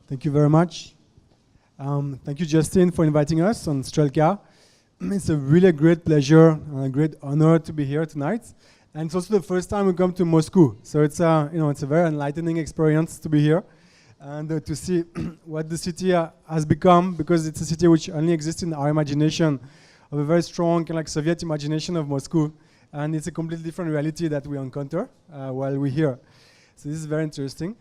Thank you very much. Thank you, Justin, for inviting us on Strelka. It's a really great pleasure and a great honor to be here tonight. And it's also the first time we come to Moscow. So it's it's a very enlightening experience to be here and to see what the city has become, because it's a city which only exists in our imagination of a very strong kind of like Soviet imagination of Moscow. And it's a completely different reality that we encounter while we're here. So this is very interesting.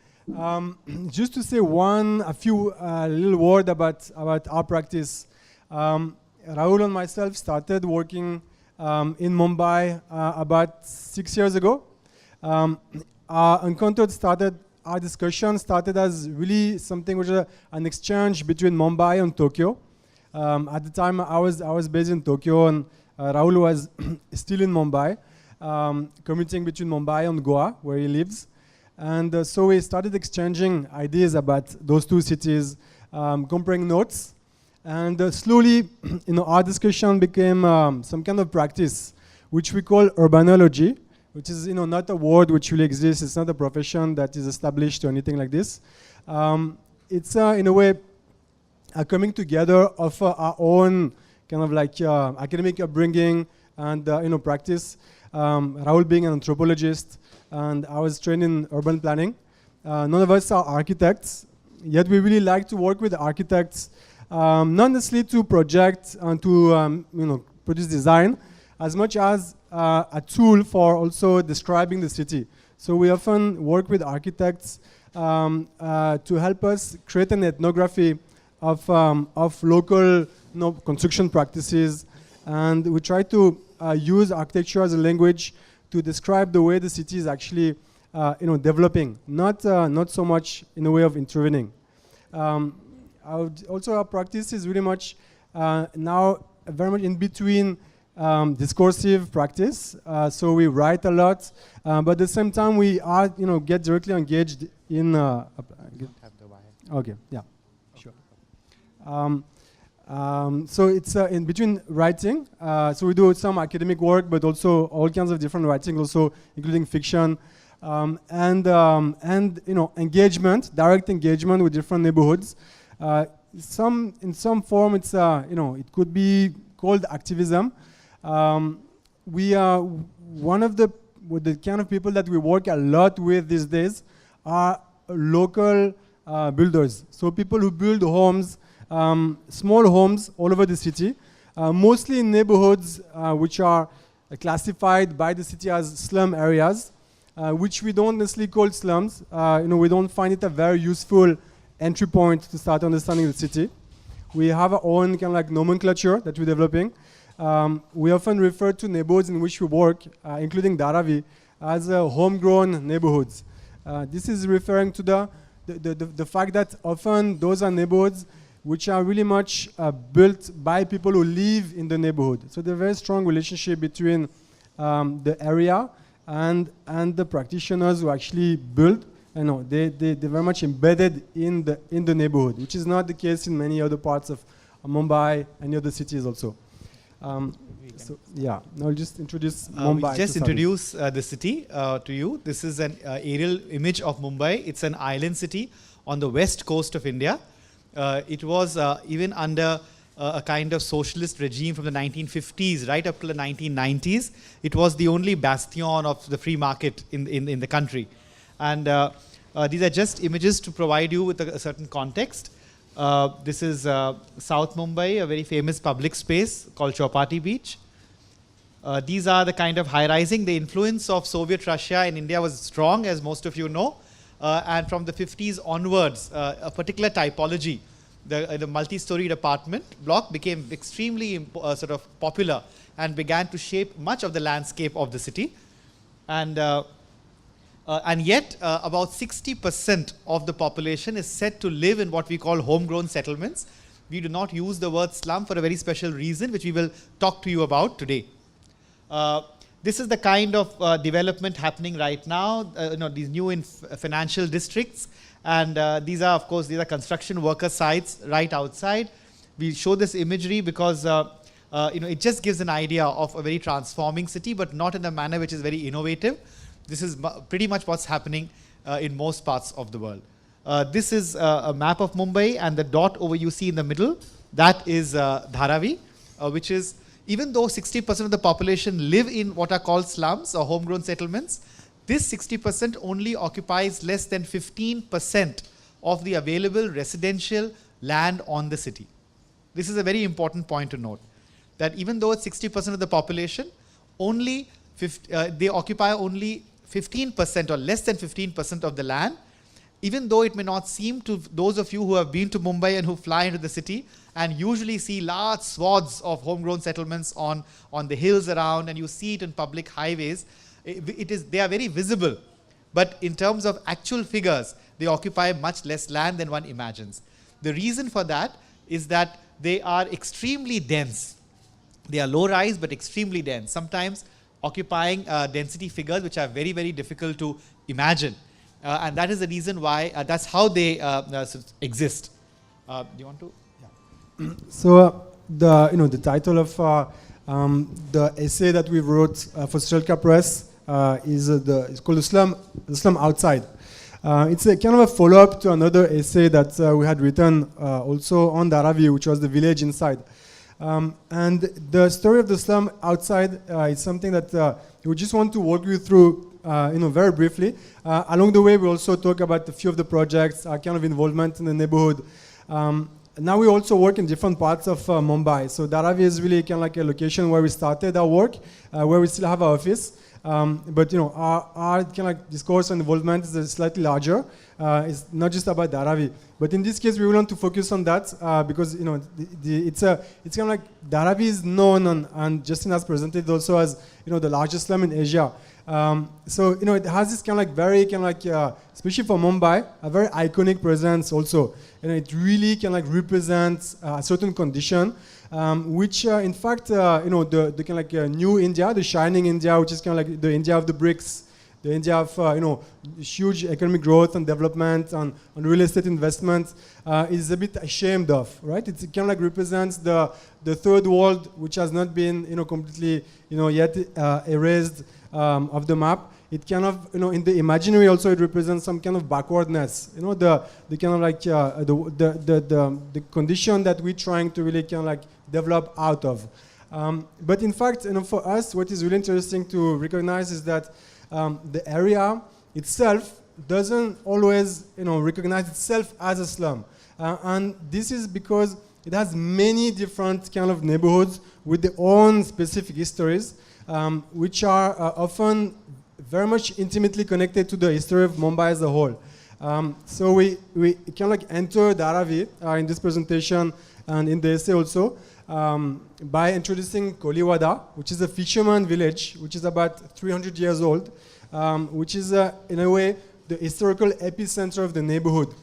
Just to say a few little word about our practice. Rahul and myself started working in Mumbai about 6 years ago. Our discussion started as really something which was an exchange between Mumbai and Tokyo. At the time, I was based in Tokyo, and Rahul was still in Mumbai, commuting between Mumbai and Goa, where he lives. And so we started exchanging ideas about those two cities, comparing notes. And slowly, our discussion became some kind of practice, which we call urbanology, which is, not a word which really exists. It's not a profession that is established or anything like this. It's, in a way, a coming together of our own kind of like academic upbringing and, practice. Rahul being an anthropologist, and I was trained in urban planning. None of us are architects, yet we really like to work with architects, not necessarily to project and to produce design, as much as a tool for also describing the city. So we often work with architects to help us create an ethnography of local construction practices, and we try to use architecture as a language to describe the way the city is actually developing, not so much in a way of intervening. Also, our practice is really much now very much in between discursive practice. So we write a lot, but at the same time we are get directly engaged in. Okay, yeah, sure. So it's in between writing. So we do some academic work, but also all kinds of different writing, also including fiction, and engagement, direct engagement with different neighborhoods. In some form, it's it could be called activism. We are one of the kind of people that we work a lot with these days are local builders. So people who build homes, small homes all over the city, mostly in neighborhoods which are classified by the city as slum areas, which we don't necessarily call slums. We don't find it a very useful entry point to start understanding the city. We have our own kind of like nomenclature that we're developing. We often refer to neighborhoods in which we work, including Dharavi, as homegrown neighborhoods. This is referring to the fact that often those are neighborhoods which are really much built by people who live in the neighborhood. So there's a very strong relationship between the area and the practitioners who actually build. They're very much embedded in the neighborhood, which is not the case in many other parts of Mumbai and other cities also. So yeah, now I'll just introduce Mumbai. We'll just introduce the city to you. This is an aerial image of Mumbai. It's an island city on the west coast of India. It was even under a kind of socialist regime from the 1950s right up to the 1990s. It was the only bastion of the free market in the country. And these are just images to provide you with a certain context. This is South Mumbai, a very famous public space called Chowpatty Beach. These are the kind of high-rising. The influence of Soviet Russia in India was strong, as most of you know. And from the 50s onwards, a particular typology, the multi-storied apartment block became extremely sort of popular and began to shape much of the landscape of the city. And yet, about 60% of the population is said to live in what we call homegrown settlements. We do not use the word slum for a very special reason, which we will talk to you about today. This is the kind of development happening right now, these new financial districts. And these are, of course, construction worker sites right outside. We show this imagery because it just gives an idea of a very transforming city, but not in a manner which is very innovative. This is pretty much what's happening in most parts of the world. This is a map of Mumbai, and the dot over you see in the middle, that is Dharavi, which is, even though 60% of the population live in what are called slums or homegrown settlements, this 60% only occupies less than 15% of the available residential land on the city. This is a very important point to note, that even though it's 60% of the population, only they occupy only 15% or less than 15% of the land, even though it may not seem to those of you who have been to Mumbai and who fly into the city and usually see large swaths of homegrown settlements on the hills around, and you see it in public highways, they are very visible. But in terms of actual figures, they occupy much less land than one imagines. The reason for that is that they are extremely dense. They are low-rise but extremely dense, sometimes occupying density figures which are very, very difficult to imagine. And that is the reason why, that's how they exist. Do you want to? Yeah. So the title of the essay that we wrote for Strelka Press it's called the Slum Outside. It's a kind of a follow-up to another essay that we had written also on Dharavi, which was the village inside. And the story of the slum outside is something that we just want to walk you through very briefly. Along the way, we also talk about a few of the projects, our kind of involvement in the neighborhood. Now we also work in different parts of Mumbai. So Dharavi is really kind of like a location where we started our work, where we still have our office. But our kind of like discourse and involvement is slightly larger. It's not just about Dharavi, but in this case we want to focus on that because it's kind of like Dharavi is known and Justin has presented also as the largest slum in Asia. So it has this kind of like very kind of like especially for Mumbai, a very iconic presence also. It really can like represents a certain condition. Which in fact, the kind of like new India, the shining India, which is kind of like the India of the bricks, the India of huge economic growth and development and real estate investment, is a bit ashamed of, right? It kind of like represents the third world, which has not been completely yet erased of the map. It kind of in the imaginary also it represents some kind of backwardness. The kind of like the condition that we're trying to really kind of like develop out of. But in fact, for us, what is really interesting to recognize is that the area itself doesn't always recognize itself as a slum, and this is because it has many different kind of neighborhoods with their own specific histories, which are often very much intimately connected to the history of Mumbai as a whole. So we kind of like enter Dharavi in this presentation and in the essay also by introducing Koliwada, which is a fisherman village, which is about 300 years old, which is in a way the historical epicenter of the neighborhood.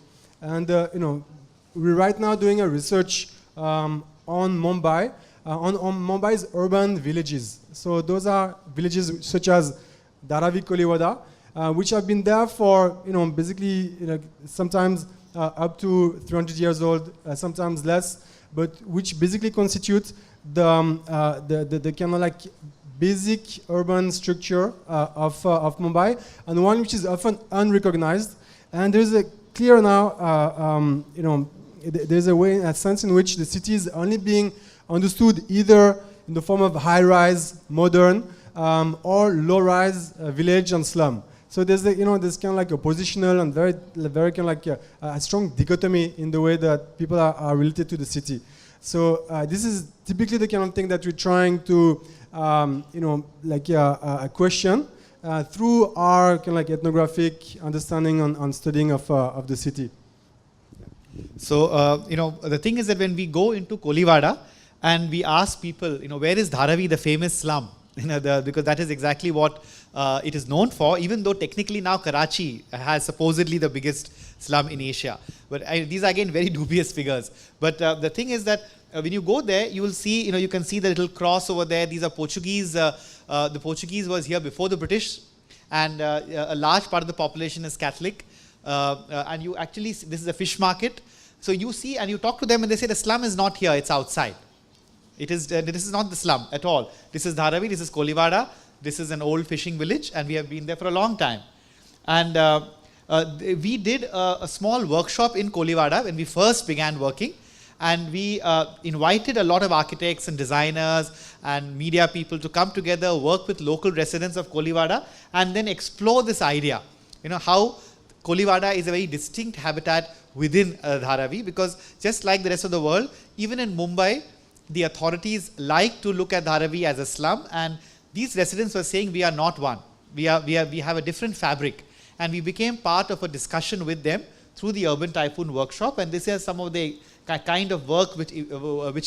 And we're right now doing a research on Mumbai, on Mumbai's urban villages. So those are villages such as Dharavi, Koliwada, which have been there for basically sometimes up to 300 years old, sometimes less, but which basically constitute the kind of like basic urban structure of Mumbai, and one which is often unrecognized. And there's a clear now, there's a way, a sense in which the city is only being understood either in the form of high-rise, modern, or low-rise village and slum. So there's there's kind of like a positional and very kind of like a strong dichotomy in the way that people are related to the city. So this is typically the kind of thing that we're trying to question through our kind of like ethnographic understanding and studying of the city. So the thing is that when we go into Koliwada and we ask people, where is Dharavi, the famous slum? Because that is exactly what it is known for, even though technically now Karachi has supposedly the biggest slum in Asia. But these are again very dubious figures. But the thing is that when you go there, you will see, you can see the little cross over there. These are Portuguese. The Portuguese was here before the British, and a large part of the population is Catholic. And you actually, this is a fish market. So you see, and you talk to them and they say the slum is not here, it's outside. This is not the slum at all. This is Dharavi, this is Koliwada, this is an old fishing village, and we have been there for a long time. And we did a small workshop in Kolivada when we first began working. And we invited a lot of architects and designers and media people to come together, work with local residents of Kolivada, and then explore this idea. You know, how Kolivada is a very distinct habitat within Dharavi, because just like the rest of the world, even in Mumbai, the authorities like to look at Dharavi as a slum, and these residents were saying we are not one. We have a different fabric. And we became part of a discussion with them through the Urban Typhoon workshop, and this is some of the kind of work which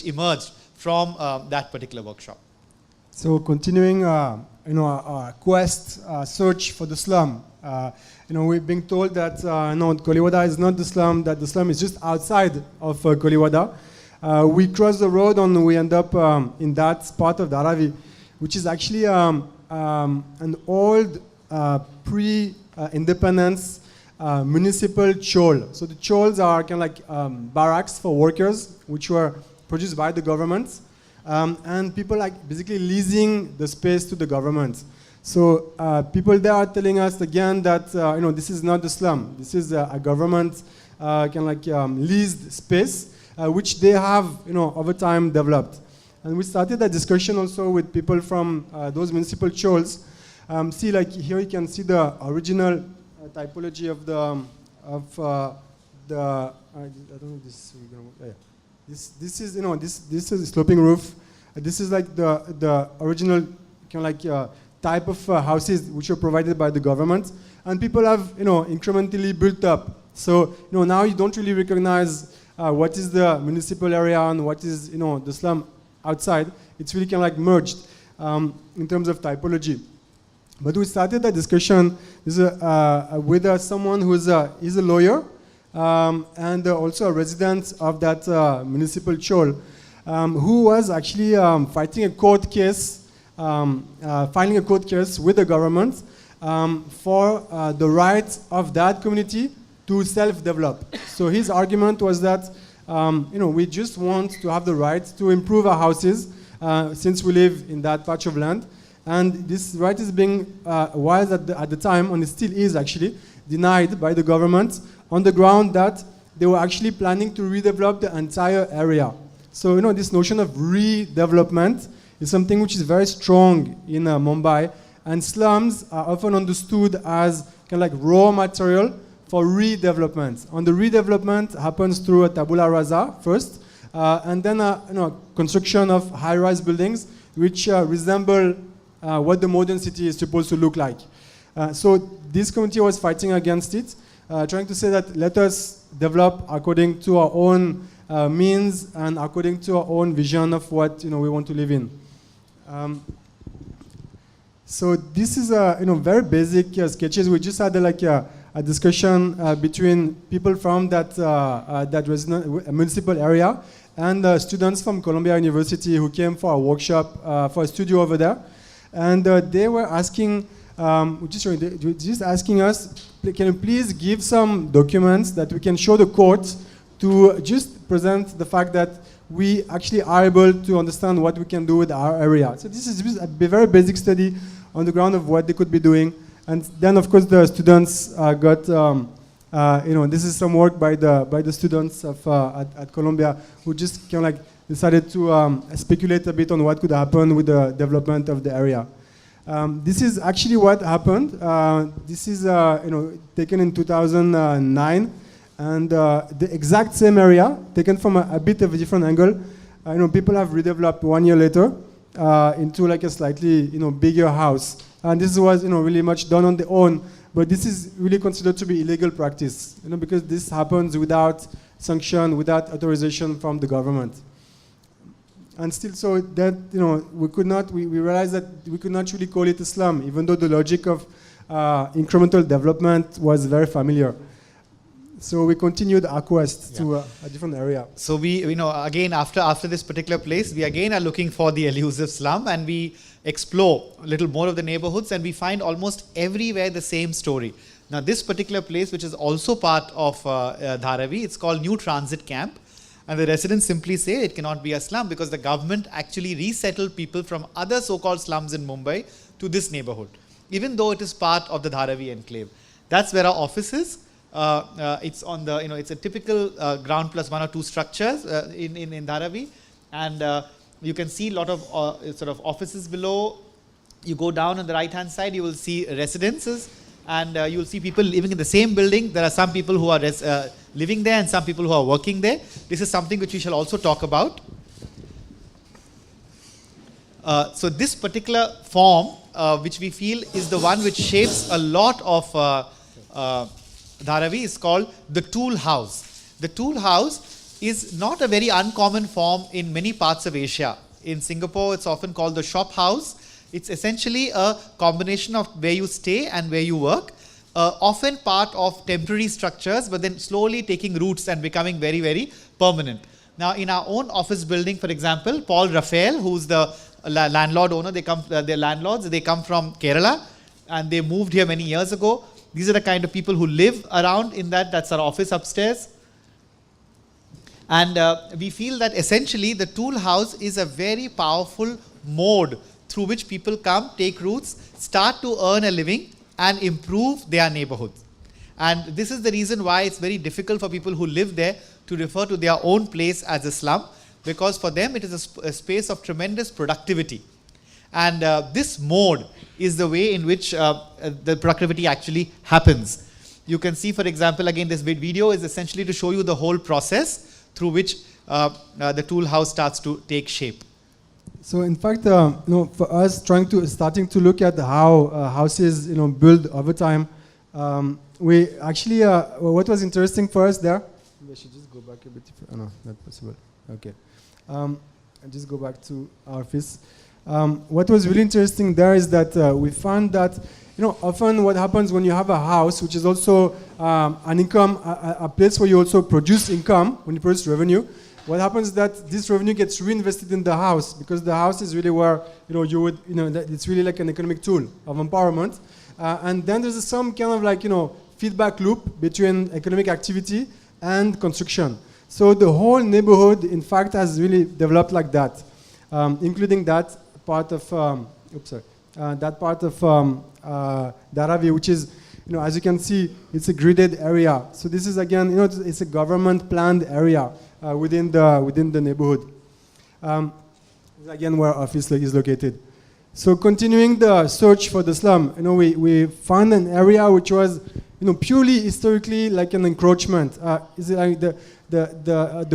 emerged from that particular workshop. So continuing, our quest, search for the slum. We've been told that Kolivada is not the slum; that the slum is just outside of Kolivada. We cross the road and we end up in that part of Dharavi, which is actually an old pre-independence municipal chawl. So the chawls are kind of like barracks for workers, which were produced by the government, and people like basically leasing the space to the government. So people there are telling us again that this is not the slum. This is a government kind of like leased space, which they have over time developed. And we started a discussion also with people from those municipal chawls. See, like here you can see the original typology of the I don't know this. This is this is a sloping roof. This is like the original kind of like type of houses which are provided by the government, and people have incrementally built up. So now you don't really recognize what is the municipal area and what is the slum outside. It's really kind of like merged in terms of typology. But we started that discussion with someone who's is a lawyer and also a resident of that municipal chawl, who was actually fighting a court case, filing a court case with the government for the right of that community to self-develop. So his argument was that we just want to have the right to improve our houses since we live in that patch of land. And this right is being, was at the time, and it still is actually, denied by the government on the ground that they were actually planning to redevelop the entire area. So, this notion of redevelopment is something which is very strong in Mumbai, and slums are often understood as kind of like raw material for redevelopment. And the redevelopment happens through a tabula rasa first, and then construction of high-rise buildings which resemble what the modern city is supposed to look like. So this community was fighting against it, trying to say that let us develop according to our own means and according to our own vision of what we want to live in. So this is very basic sketches. We just had a discussion between people from that municipal area and students from Columbia University who came for a workshop for a studio over there. And they were asking, just asking us, can you please give some documents that we can show the court to just present the fact that we actually are able to understand what we can do with our area. So this is just a very basic study on the ground of what they could be doing. And then, of course, the students got, this is some work by the students of, at Columbia who just kind of like decided to speculate a bit on what could happen with the development of the area. This is actually what happened. This is taken in 2009, and the exact same area, taken from a bit of a different angle. People have redeveloped 1 year later into like a slightly bigger house, and this was really much done on their own. But this is really considered to be illegal practice, because this happens without sanction, without authorization from the government. And still, so that we realized that we could not really call it a slum, even though the logic of incremental development was very familiar. So we continued our quest to a different area. So we, again after this particular place, we again are looking for the elusive slum, and we explore a little more of the neighborhoods, and we find almost everywhere the same story. Now, this particular place, which is also part of Dharavi, it's called New Transit Camp. And the residents simply say it cannot be a slum because the government actually resettled people from other so-called slums in Mumbai to this neighborhood, even though it is part of the Dharavi enclave. That's where our office is. It's on the, it's a typical ground plus 1 or 2 structures in Dharavi, and you can see a lot of sort of offices below. You go down on the right hand side, you will see residences, and you will see people living in the same building. There are some people who are living there and some people who are working there. This is something which we shall also talk about. So this particular form, which we feel is the one which shapes a lot of Dharavi, is called the tool house. The tool house is not a very uncommon form in many parts of Asia. In Singapore, it's often called the shop house. It's essentially a combination of where you stay and where you work, often part of temporary structures, but then slowly taking roots and becoming very, very permanent. Now, in our own office building, for example, Paul Raphael, who's the landlord owner, they're landlords, they come from Kerala, and they moved here many years ago. These are the kind of people who live around in that's our office upstairs. And we feel that essentially the tool house is a very powerful mode through which people come, take roots, start to earn a living and improve their neighborhoods. And this is the reason why it's very difficult for people who live there to refer to their own place as a slum, because for them it is a space of tremendous productivity. And this mode is the way in which the productivity actually happens. You can see, for example, again, this video is essentially to show you the whole process through which the tool house starts to take shape. So in fact, for us starting to look at how houses, build over time, we actually, what was interesting for us there, I should just go back a bit. Oh, no, not possible. Okay. I'll just go back to our office. What was really interesting there is that we found that, often what happens when you have a house, which is also an income, a place where you also produce income, when you produce revenue, what happens is that this revenue gets reinvested in the house, because the house is really where, it's really like an economic tool of empowerment. And then there's some kind of like, feedback loop between economic activity and construction. So the whole neighborhood, in fact, has really developed like that, including that part of, Dharavi, which is, as you can see, it's a gridded area. So this is again, it's a government planned area within the neighborhood. Again, where our office is located. So continuing the search for the slum, we found an area which was, purely historically like an encroachment. Is it like the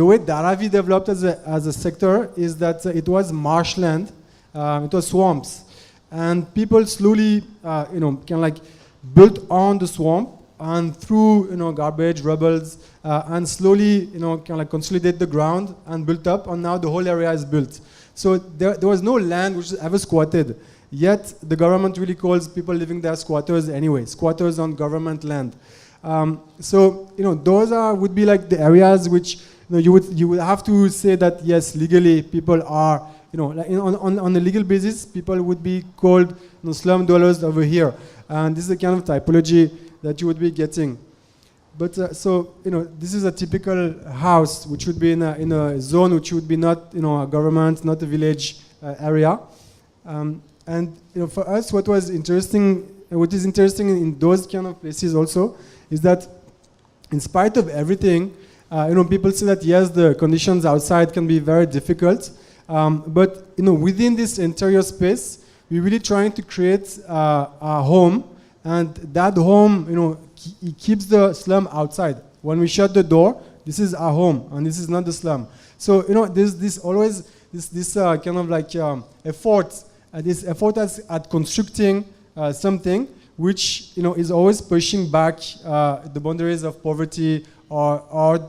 way Dharavi developed as a sector is that it was marshland, it was swamps, and people slowly, kind of like built on the swamp and through garbage, rubbles, and slowly kind of like consolidate the ground and built up, and now the whole area is built. So there was no land which was ever squatted. Yet the government really calls people living there squatters anyway, squatters on government land. So those would be like the areas which you would have to say that yes, legally people are on a legal basis people would be called slum dwellers over here, and this is the kind of typology that you would be getting. But so this is a typical house which would be in a zone which would be not a government, not a village area. And for us, what is interesting in those kind of places also is that, in spite of everything, people say that yes, the conditions outside can be very difficult, but within this interior space, we're really trying to create a home, and that home, it keeps the slum outside. When we shut the door, this is our home, and this is not the slum. So there's this kind of like effort. This effort at constructing something which is always pushing back the boundaries of poverty or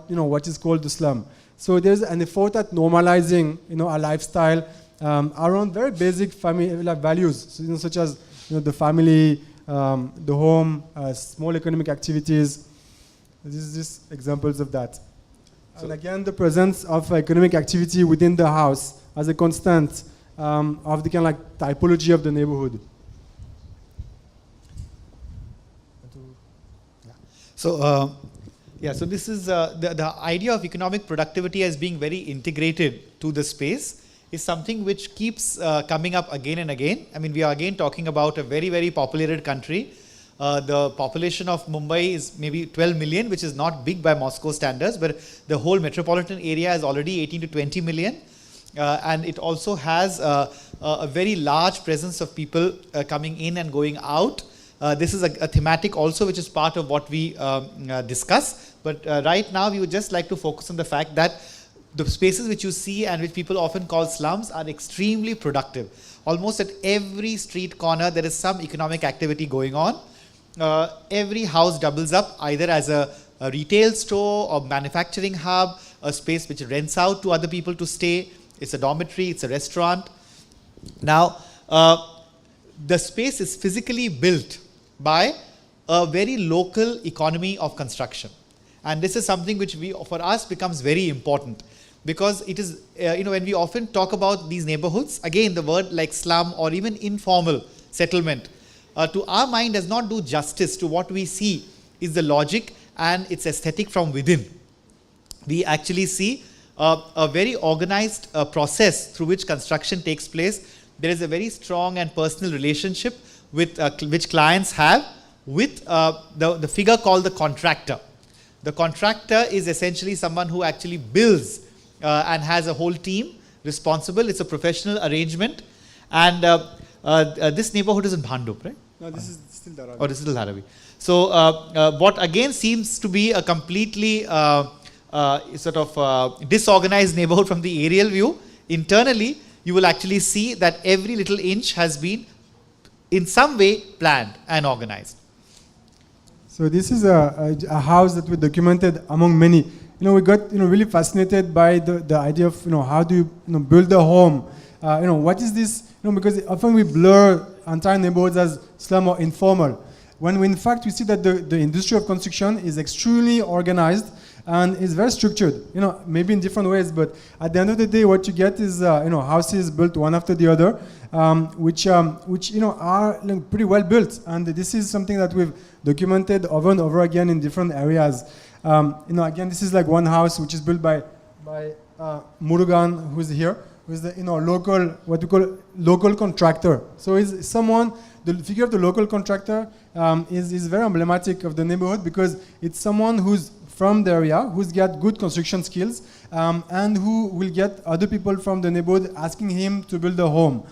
what is called the slum. So there's an effort at normalizing a lifestyle around very basic family values, so, such as the family, the home, small economic activities. This is just examples of that. So and again, the presence of economic activity within the house as a constant of the kind of like typology of the neighborhood. So, so this is the idea of economic productivity as being very integrated to the space is something which keeps coming up again and again. I mean, we are again talking about a very, very populated country. The population of Mumbai is maybe 12 million, which is not big by Moscow standards, but the whole metropolitan area is already 18 to 20 million. And it also has a very large presence of people coming in and going out. This is a thematic also, which is part of what we discuss. But right now, we would just like to focus on the fact that the spaces which you see and which people often call slums are extremely productive. Almost at every street corner, there is some economic activity going on. Every house doubles up either as a retail store or manufacturing hub, a space which rents out to other people to stay. It's a dormitory, it's a restaurant. Now, the space is physically built by a very local economy of construction. And this is something which for us becomes very important, because it is, when we often talk about these neighborhoods, again, the word like slum or even informal settlement, to our mind does not do justice to what we see is the logic and its aesthetic from within. We actually see a very organized process through which construction takes place. There is a very strong and personal relationship with which clients have with the figure called the contractor. The contractor is essentially someone who actually builds and has a whole team responsible. It's a professional arrangement. And this neighborhood is in Bhandup, right? No, this is still Dharavi. Oh, this is Dharavi. So what again seems to be a completely disorganized neighborhood from the aerial view, internally you will actually see that every little inch has been in some way planned and organized. So this is a house that we documented among many. We got really fascinated by the idea of how do you build a home. What is this? Because often we blur entire neighborhoods as slum or informal, when in fact we see that the industry of construction is extremely organized and is very structured. Maybe in different ways, but at the end of the day, what you get is houses built one after the other, which are pretty well built. And this is something that we've documented over and over again in different areas. Again, this is like one house which is built by Murugan, who's here, who's the local, what we call local contractor. So it's someone, the figure of the local contractor is very emblematic of the neighborhood, because it's someone who's from the area, who's got good construction skills, and who will get other people from the neighborhood asking him to build a home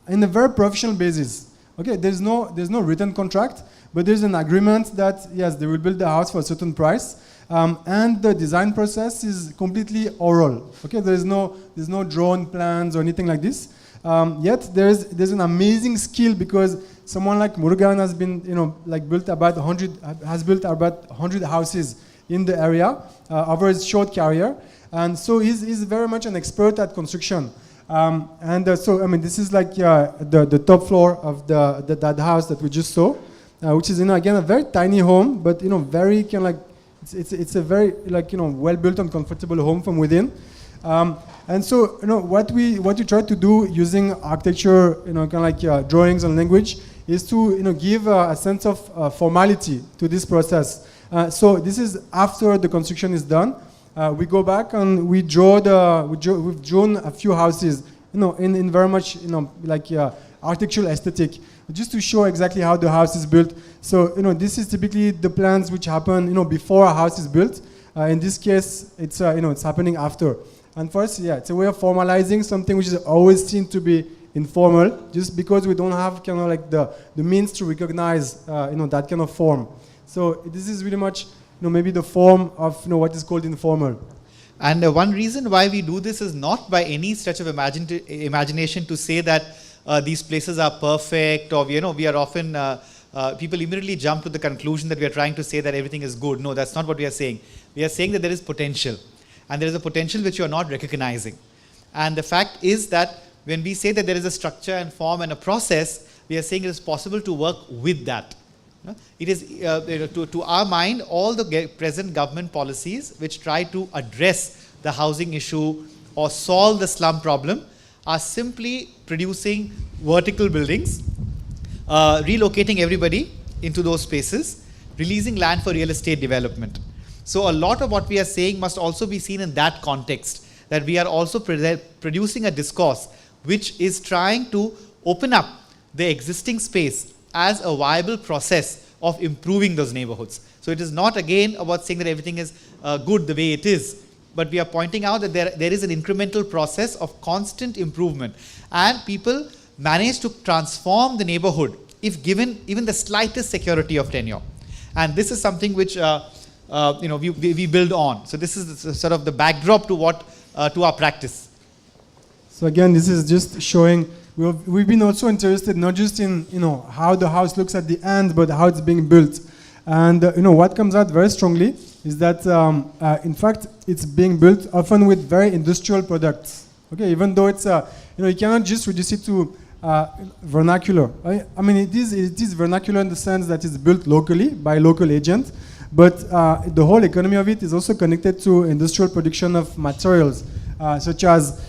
in a very professional basis. Okay, there's no written contract, but there's an agreement that yes, they will build the house for a certain price, and the design process is completely oral. Okay, there's no drawn plans or anything like this. Yet there's an amazing skill, because someone like Murugan has been built about 100 houses in the area over his short career, and so he's very much an expert at construction. This is like the top floor of that house that we just saw, which is again a very tiny home, but very it's a very well built and comfortable home from within. And so what we try to do using architecture, drawings and language, is to give a sense of formality to this process. So this is after the construction is done. We go back and we've drawn a few houses, in very much architectural aesthetic, just to show exactly how the house is built. So this is typically the plans which happen before a house is built. In this case, it's it's happening after. And for us, it's a way of formalizing something which is always seen to be informal, just because we don't have the means to recognize that kind of form. So this is really much maybe the form of what is called informal. And one reason why we do this is not by any stretch of imagination to say that these places are perfect, or we are often people immediately jump to the conclusion that we are trying to say that everything is good. No, that's not what we are saying. We are saying that there is potential, and there is a potential which you are not recognizing. And the fact is that when we say that there is a structure and form and a process, we are saying it is possible to work with that. It is, to our mind, all the present government policies which try to address the housing issue or solve the slum problem are simply producing vertical buildings, relocating everybody into those spaces, releasing land for real estate development. So a lot of what we are saying must also be seen in that context, that we are also producing a discourse which is trying to open up the existing space as a viable process of improving those neighborhoods. So it is not again about saying that everything is good the way it is, but we are pointing out that there is an incremental process of constant improvement, and people manage to transform the neighborhood if given even the slightest security of tenure. And this is something which we build on. So this is the, sort of the backdrop to what to our practice. So again, this is just showing we've been also interested not just in how the house looks at the end, but how it's being built. And what comes out very strongly is that in fact it's being built often with very industrial products. Okay, even though it's you cannot just reduce it to vernacular. I mean, it is vernacular in the sense that it's built locally by local agents, but the whole economy of it is also connected to industrial production of materials, such as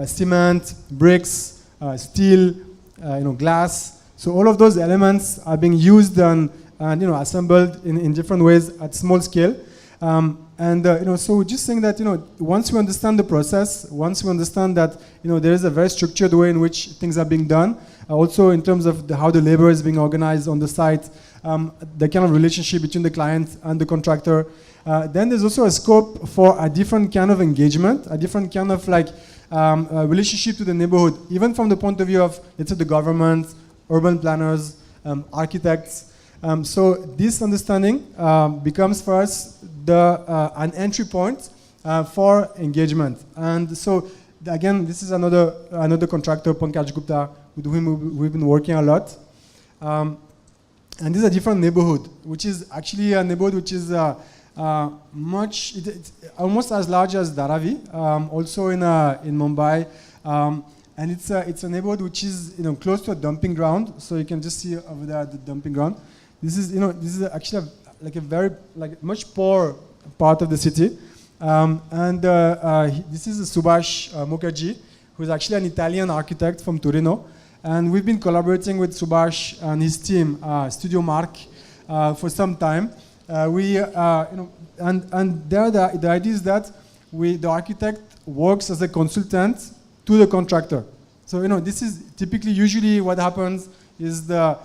cement, bricks, steel, glass. So all of those elements are being used and assembled in different ways at small scale. So just saying that once you understand the process, once you understand that there is a very structured way in which things are being done, also in terms of how the labor is being organized on the site, the kind of relationship between the client and the contractor, then there's also a scope for a different kind of engagement, a different kind of relationship to the neighborhood, even from the point of view of, let's say, the government, urban planners, architects. So this understanding becomes for us an entry point for engagement. And so again, this is another contractor, Pankaj Gupta, with whom we've been working a lot. And this is a different neighborhood, which is actually a neighborhood which is it's almost as large as Dharavi, also in Mumbai. And it's a neighborhood which is close to a dumping ground. So you can just see over there the dumping ground. This is actually a very much poor part of the city, this is Subhash Mukherjee, who is actually an Italian architect from Torino, and we've been collaborating with Subhash and his team, Studio Mark, for some time. The idea is that the architect works as a consultant to the contractor. So this is typically usually what happens is the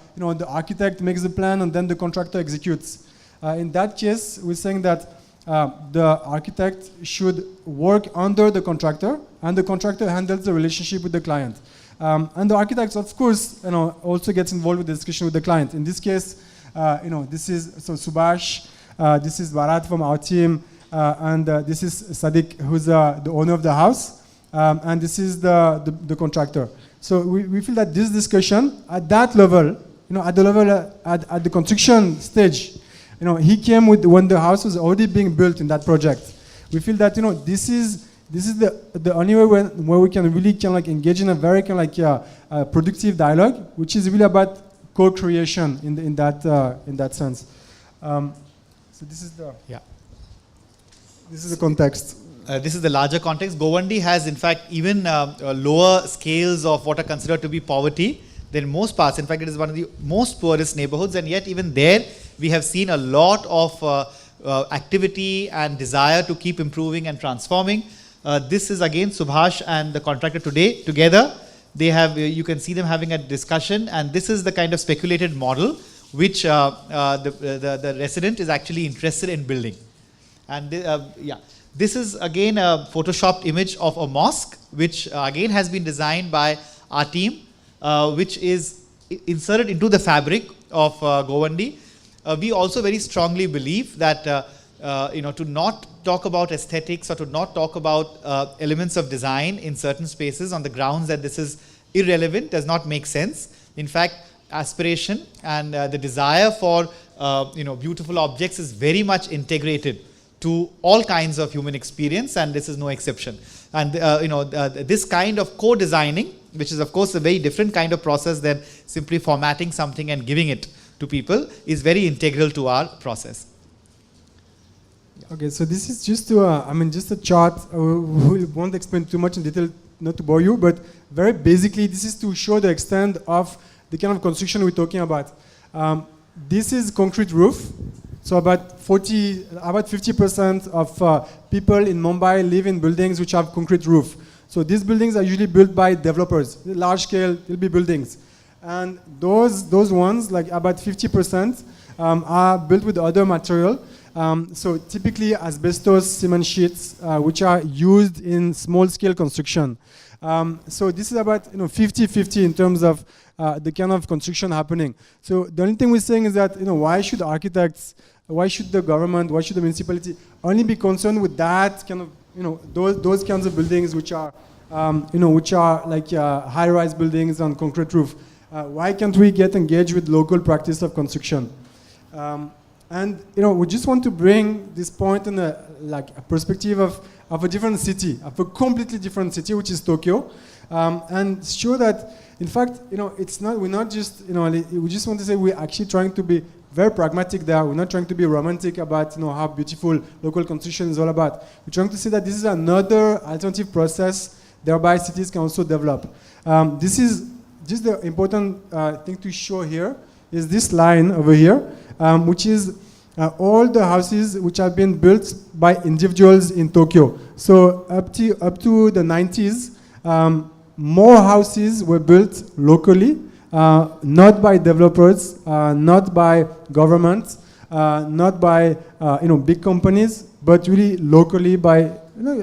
architect makes the plan and then the contractor executes. In that case, we're saying that the architect should work under the contractor, and the contractor handles the relationship with the client. And the architect, of course, also gets involved with the discussion with the client. In this case, this is Subhash, this is Bharat from our team, and this is Sadiq, who's the owner of the house, and this is the contractor. So we feel that this discussion at that level, at the level at the construction stage, he came with when the house was already being built in that project. We feel that this is the only way where we can really engage in a very productive dialogue, which is really about co-creation in that sense. So this is the context. This is the larger context. Govandi has, in fact, even lower scales of what are considered to be poverty than most parts. In fact, it is one of the most poorest neighborhoods, and yet even there, we have seen a lot of activity and desire to keep improving and transforming. This is again Subhash and the contractor today together. They have, you can see them having a discussion, and this is the kind of speculated model which the resident is actually interested in building. And this is again a photoshopped image of a mosque, which again has been designed by our team, which is inserted into the fabric of Govandi. We also very strongly believe that to not talk about aesthetics or to not talk about elements of design in certain spaces on the grounds that this is irrelevant does not make sense. In fact, aspiration and the desire for beautiful objects is very much integrated to all kinds of human experience, and this is no exception. And this kind of co-designing, which is of course a very different kind of process than simply formatting something and giving it to people, is very integral to our process. Okay, so this is just just a chart. We won't explain too much in detail, not to bore you, but very basically, this is to show the extent of the kind of construction we're talking about. This is concrete roof. So about 50% of people in Mumbai live in buildings which have concrete roof. So these buildings are usually built by developers, large scale, they'll be buildings. And those ones, like about 50%, are built with other material. So typically asbestos cement sheets, which are used in small-scale construction. So this is about 50-50 in terms of the kind of construction happening. So the only thing we're saying is that why should architects, why should the government, why should the municipality only be concerned with that kind of those kinds of buildings which are which are like high-rise buildings on concrete roof? Why can't we get engaged with local practice of construction? And we just want to bring this point in a perspective of a different city, of a completely different city, which is Tokyo, and show that, in fact, it's not. We're not just. We just want to say we're actually trying to be very pragmatic there. We're not trying to be romantic about how beautiful local construction is all about. We're trying to say that this is another alternative process, thereby cities can also develop. This is just the important thing to show here is this line over here, which is all the houses which have been built by individuals in Tokyo. So up to the 90s, more houses were built locally, not by developers, not by governments, not by big companies, but really locally by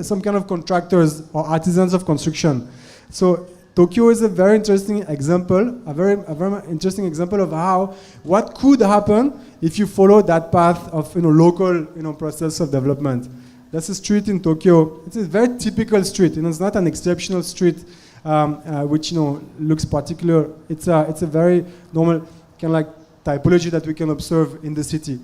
some kind of contractors or artisans of construction. So Tokyo is a very interesting example, a very interesting example of what could happen if you follow that path of local process of development. That's a street in Tokyo. It's a very typical street. It's not an exceptional street which looks particular. It's a very normal kind of like typology that we can observe in the city.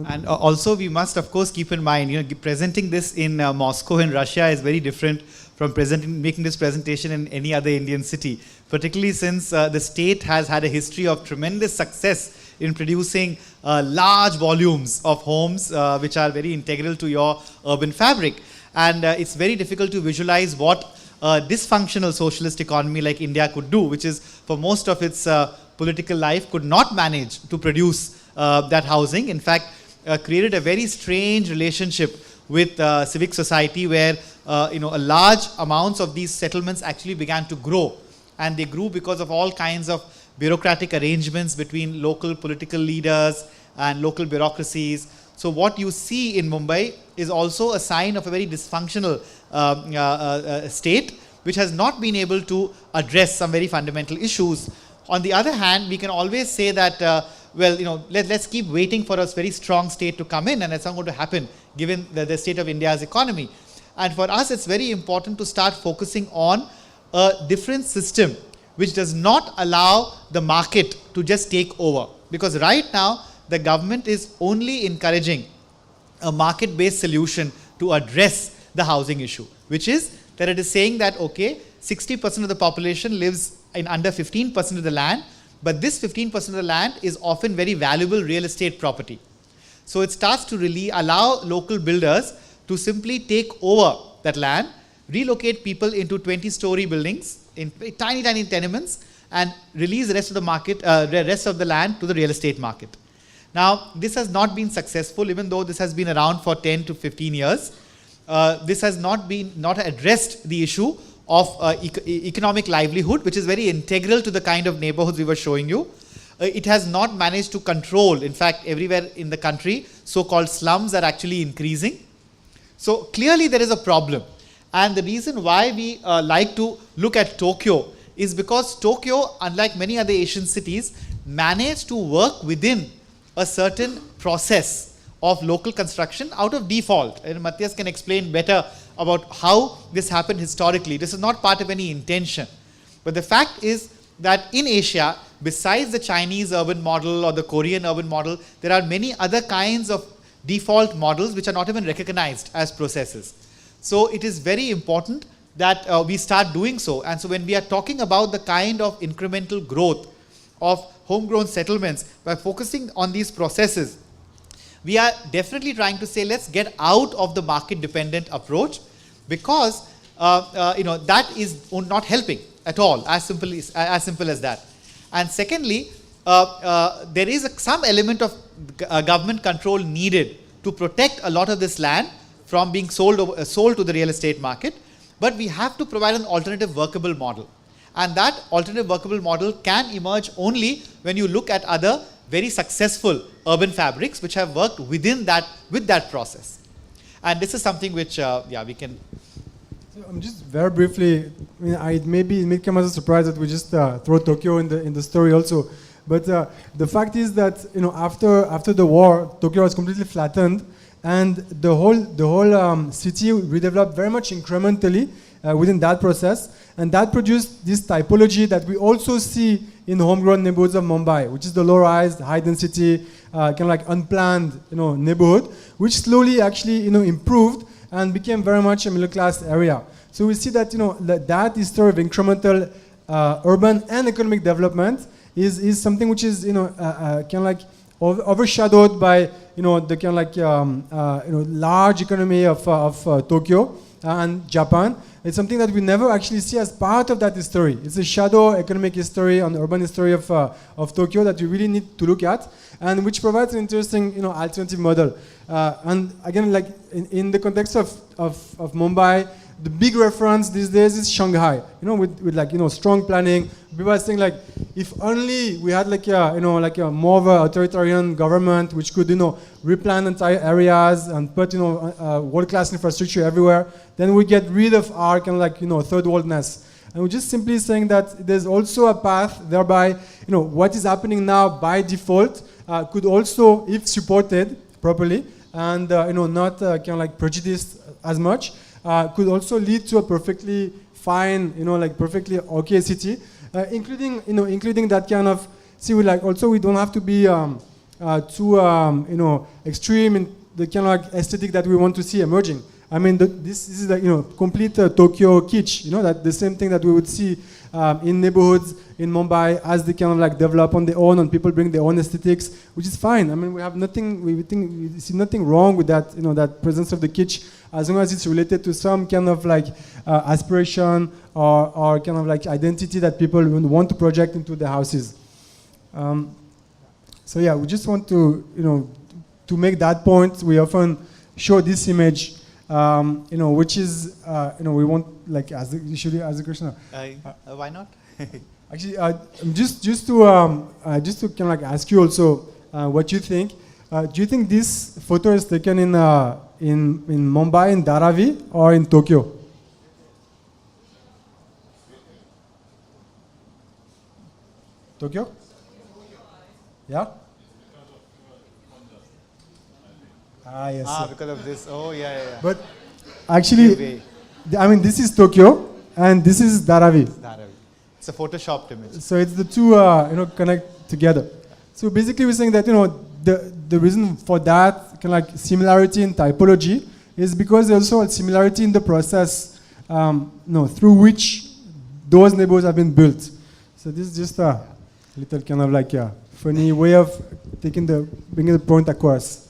And also we must of course keep in mind, presenting this in Moscow in Russia is very different from making this presentation in any other Indian city, particularly since the state has had a history of tremendous success in producing large volumes of homes which are very integral to your urban fabric. And it's very difficult to visualize what a dysfunctional socialist economy like India could do, which is for most of its political life could not manage to produce that housing. In fact, created a very strange relationship with civic society where a large amounts of these settlements actually began to grow, and they grew because of all kinds of bureaucratic arrangements between local political leaders and local bureaucracies. So what you see in Mumbai is also a sign of a very dysfunctional state which has not been able to address some very fundamental issues. On the other hand, we can always say that let's keep waiting for a very strong state to come in, and that's not going to happen given the state of India's economy. And for us, it's very important to start focusing on a different system which does not allow the market to just take over. Because right now, the government is only encouraging a market-based solution to address the housing issue, which is that it is saying that, okay, 60% of the population lives in under 15% of the land, but this 15% of the land is often very valuable real estate property. So it starts to really allow local builders to simply take over that land, relocate people into 20-story buildings in tiny, tiny tenements, and release the rest of the market, the rest of the land to the real estate market. Now, this has not been successful, even though this has been around for 10 to 15 years. This has not addressed the issue of economic livelihood, which is very integral to the kind of neighborhoods we were showing you. It has not managed to control, in fact, everywhere in the country, so-called slums are actually increasing. So clearly there is a problem. And the reason why we like to look at Tokyo is because Tokyo, unlike many other Asian cities, managed to work within a certain process of local construction out of default. And Matthias can explain better about how this happened historically. This is not part of any intention. But the fact is that in Asia, besides the Chinese urban model or the Korean urban model, there are many other kinds of default models which are not even recognized as processes. So it is very important that we start doing so. And so when we are talking about the kind of incremental growth of homegrown settlements by focusing on these processes, we are definitely trying to say, let's get out of the market dependent approach, because that is not helping at all, as simple as that. And secondly, there is some element of government control needed to protect a lot of this land from being sold to the real estate market, but we have to provide an alternative workable model. And that alternative workable model can emerge only when you look at other very successful urban fabrics which have worked within that, with that process. And this is something which, we can. So just very briefly, I mean, it may come as a surprise that we just throw Tokyo in the story also. But the fact is that, you know, after the war, Tokyo was completely flattened, and the whole city redeveloped very much incrementally within that process, and that produced this typology that we also see in homegrown neighborhoods of Mumbai, which is the low-rise, high-density, kind of like unplanned, you know, neighborhood, which slowly actually, you know, improved and became very much a middle-class area. So we see that, you know, that history of incremental urban and economic development is something which is, you know, kind of like overshadowed by, you know, the kind of like, you know, large economy of Tokyo and Japan. It's something that we never actually see as part of that history. It's a shadow economic history and urban history of Tokyo that you really need to look at, and which provides an interesting, you know, alternative model. And again, like in the context of Mumbai, the big reference these days is Shanghai. You know, with like, you know, strong planning. People are saying like, if only we had like a, you know, like a more of a authoritarian government which could, you know, replan entire areas and put, you know, world-class infrastructure everywhere, then we get rid of our kind of like, you know, third worldness. And we're just simply saying that there's also a path thereby, you know, what is happening now by default could also, if supported properly and, you know, not kind of like prejudiced as much, could also lead to a perfectly fine, you know, like perfectly okay city, including that kind of, see, we like also we don't have to be too, you know, extreme in the kind of like aesthetic that we want to see emerging. I mean, this is like, you know, complete Tokyo kitsch, you know, that the same thing that we would see in neighborhoods in Mumbai as they kind of like develop on their own and people bring their own aesthetics, which is fine. I mean, we have nothing, we see nothing wrong with that, you know, that presence of the kitsch, as long as it's related to some kind of like aspiration or kind of like identity that people want to project into their houses. So yeah, we just want to, you know, to make that point. We often show this image, you know, which is, you know, we want like usually as a question. Why not? Actually, just to kind of like ask you also what you think. Do you think this photo is taken in Mumbai, in Dharavi, or in Tokyo? Tokyo? Yeah? Yes. Because of this. Oh, yeah. But actually, I mean, this is Tokyo, and this is Dharavi. Dharavi. It's a photoshopped image. So it's the two, you know, connect together. So basically, we're saying that, you know, the reason for that kind of like similarity in typology is because there's also a similarity in the process, through which those neighborhoods have been built. So this is just a little kind of like a funny way of bringing the point across.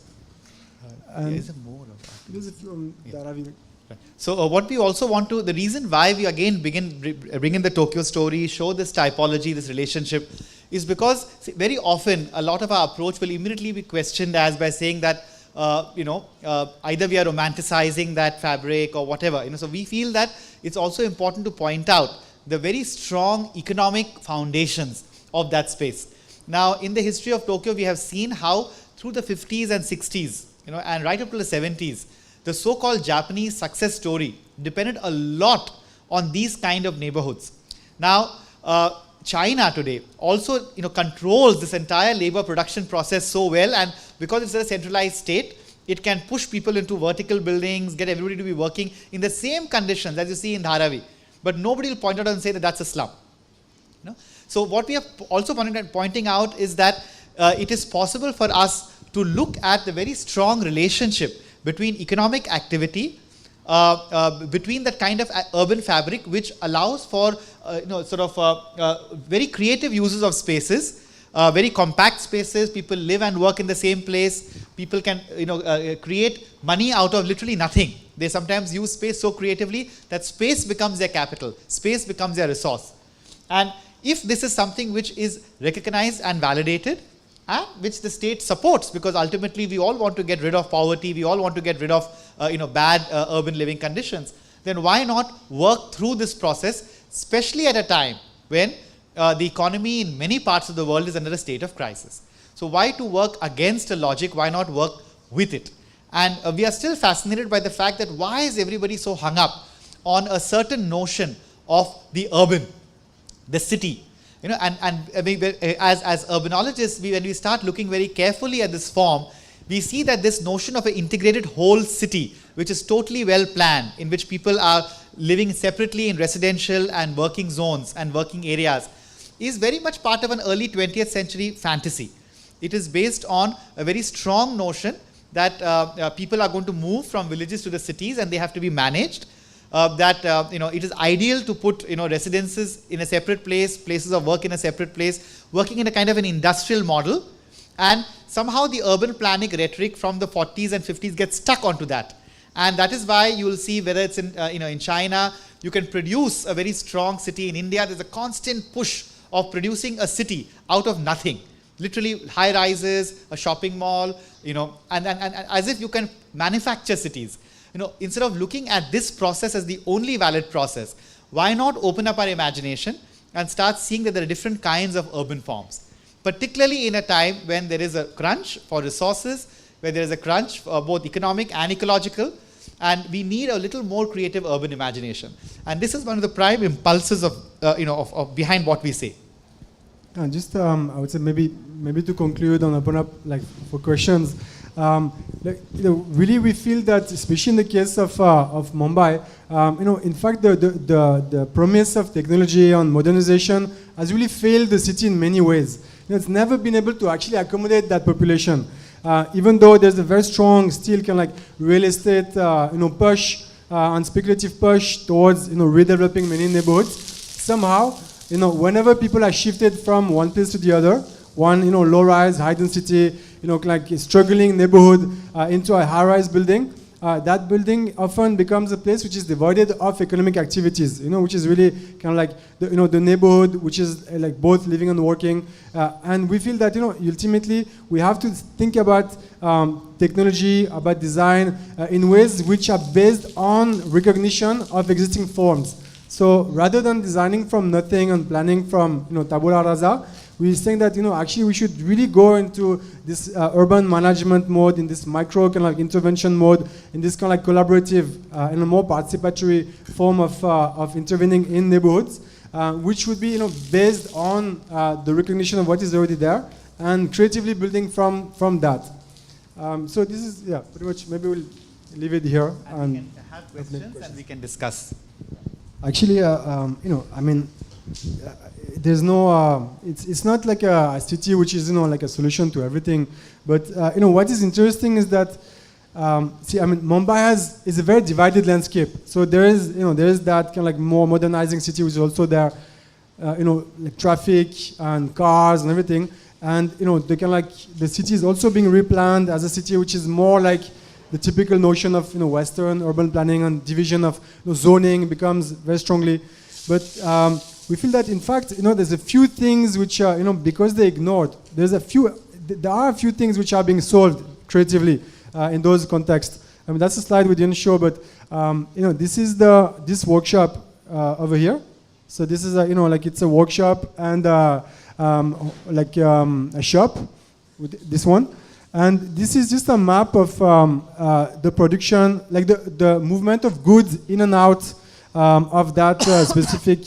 There's a more of that. This is from Dharavi. So what we also want to, the reason why we again bring in the Tokyo story, show this typology, this relationship, is because very often a lot of our approach will immediately be questioned as by saying that, either we are romanticizing that fabric or whatever. So we feel that it's also important to point out the very strong economic foundations of that space. Now, in the history of Tokyo, we have seen how through the 50s and 60s, and right up to the 70s, the so-called Japanese success story depended a lot on these kind of neighborhoods. Now, China today also controls this entire labor production process so well, and because it's a centralized state, it can push people into vertical buildings, get everybody to be working in the same conditions as you see in Dharavi. But nobody will point out and say that that's a slum. So what we have also pointing out is that it is possible for us to look at the very strong relationship between economic activity, between that kind of urban fabric which allows for very creative uses of spaces, very compact spaces. People live and work in the same place. People can create money out of literally nothing. They sometimes use space so creatively that space becomes their capital, space becomes their resource. And if this is something which is recognized and validated, which the state supports, because ultimately we all want to get rid of poverty, we all want to get rid of bad urban living conditions, then why not work through this process, especially at a time when the economy in many parts of the world is under a state of crisis. So why to work against a logic? Why not work with it? And we are still fascinated by the fact that why is everybody so hung up on a certain notion of the urban, the city? You know, and as urbanologists, when we start looking very carefully at this form, we see that this notion of an integrated whole city, which is totally well planned, in which people are living separately in residential and working zones and working areas, is very much part of an early 20th century fantasy. It is based on a very strong notion that people are going to move from villages to the cities and they have to be managed. It is ideal to put residences in a separate place, places of work in a separate place, working in a kind of an industrial model, and somehow the urban planning rhetoric from the 40s and 50s gets stuck onto that. And that is why you will see, whether it's in China, you can produce a very strong city. In India, there's a constant push of producing a city out of nothing. Literally high rises, a shopping mall, and as if you can manufacture cities. Instead of looking at this process as the only valid process, why not open up our imagination and start seeing that there are different kinds of urban forms, particularly in a time when there is a crunch for resources, where there is a crunch for both economic and ecological, and we need a little more creative urban imagination. And this is one of the prime impulses of behind what we say. And just I would say maybe to conclude and open up for questions. Really we feel that, especially in the case of Mumbai, in fact the promise of technology and modernization has really failed the city in many ways. It's never been able to actually accommodate that population. Even though there's a very strong still kind of real estate push and speculative push towards redeveloping many neighborhoods, somehow whenever people are shifted from one place to the other, one low-rise, high-density, struggling neighborhood into a high-rise building, that building often becomes a place which is devoid of economic activities, which is really kind of the neighborhood, which is both living and working. And we feel that ultimately we have to think about technology, about design in ways which are based on recognition of existing forms. So rather than designing from nothing and planning from tabula rasa, we're saying that actually we should really go into this urban management mode, in this micro kind of intervention mode, in this kind of collaborative and a more participatory form of intervening in neighborhoods, which would be based on the recognition of what is already there and creatively building from that. So this is pretty much. Maybe we'll leave it here and we can have questions and we can discuss. Actually, there's no, it's not like a city which is, like a solution to everything. But, what is interesting is that, Mumbai is a very divided landscape. So there is that kind of more modernizing city which is also there, traffic and cars and everything. And, the city is also being replanned as a city which is more like the typical notion of, Western urban planning and division of zoning becomes very strongly. But we feel that, in fact, there's a few things which are, because they're ignored, there are a few things which are being solved creatively in those contexts. That's a slide we didn't show, but, this is this workshop over here. So this is it's a workshop and a shop with this one. And this is just a map of the production, the movement of goods in and out of that specific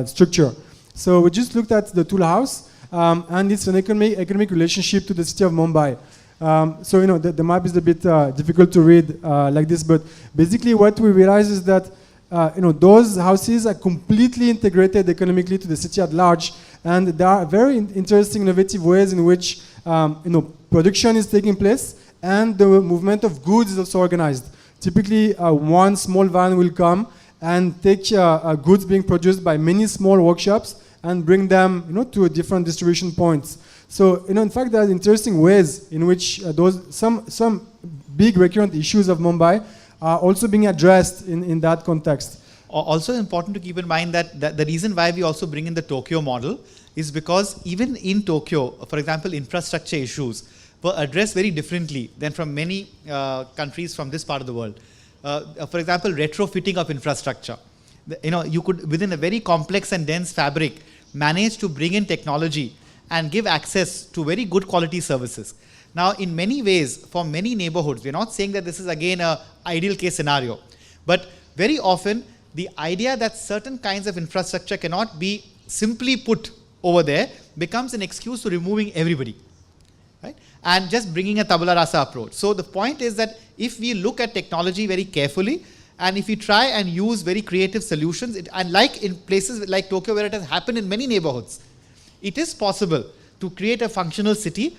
structure. So we just looked at the tool house, and it's an economic relationship to the city of Mumbai. So the map is a bit difficult to read like this, but basically what we realize is that those houses are completely integrated economically to the city at large, and there are very interesting, innovative ways in which production is taking place and the movement of goods is also organized. Typically, one small van will come and take goods being produced by many small workshops and bring them to different distribution points. So in fact, there are interesting ways in which some big recurrent issues of Mumbai are also being addressed in that context. Also important to keep in mind that the reason why we also bring in the Tokyo model is because even in Tokyo, for example, infrastructure issues were addressed very differently than from many countries from this part of the world. For example, retrofitting of infrastructure. you could, within a very complex and dense fabric, manage to bring in technology and give access to very good quality services. Now, in many ways, for many neighborhoods, we're not saying that this is again an ideal case scenario, but very often the idea that certain kinds of infrastructure cannot be simply put over there becomes an excuse for removing everybody, right? And just bringing a tabula rasa approach. So the point is that if we look at technology very carefully, and if we try and use very creative solutions, and like in places like Tokyo where it has happened in many neighborhoods, it is possible to create a functional city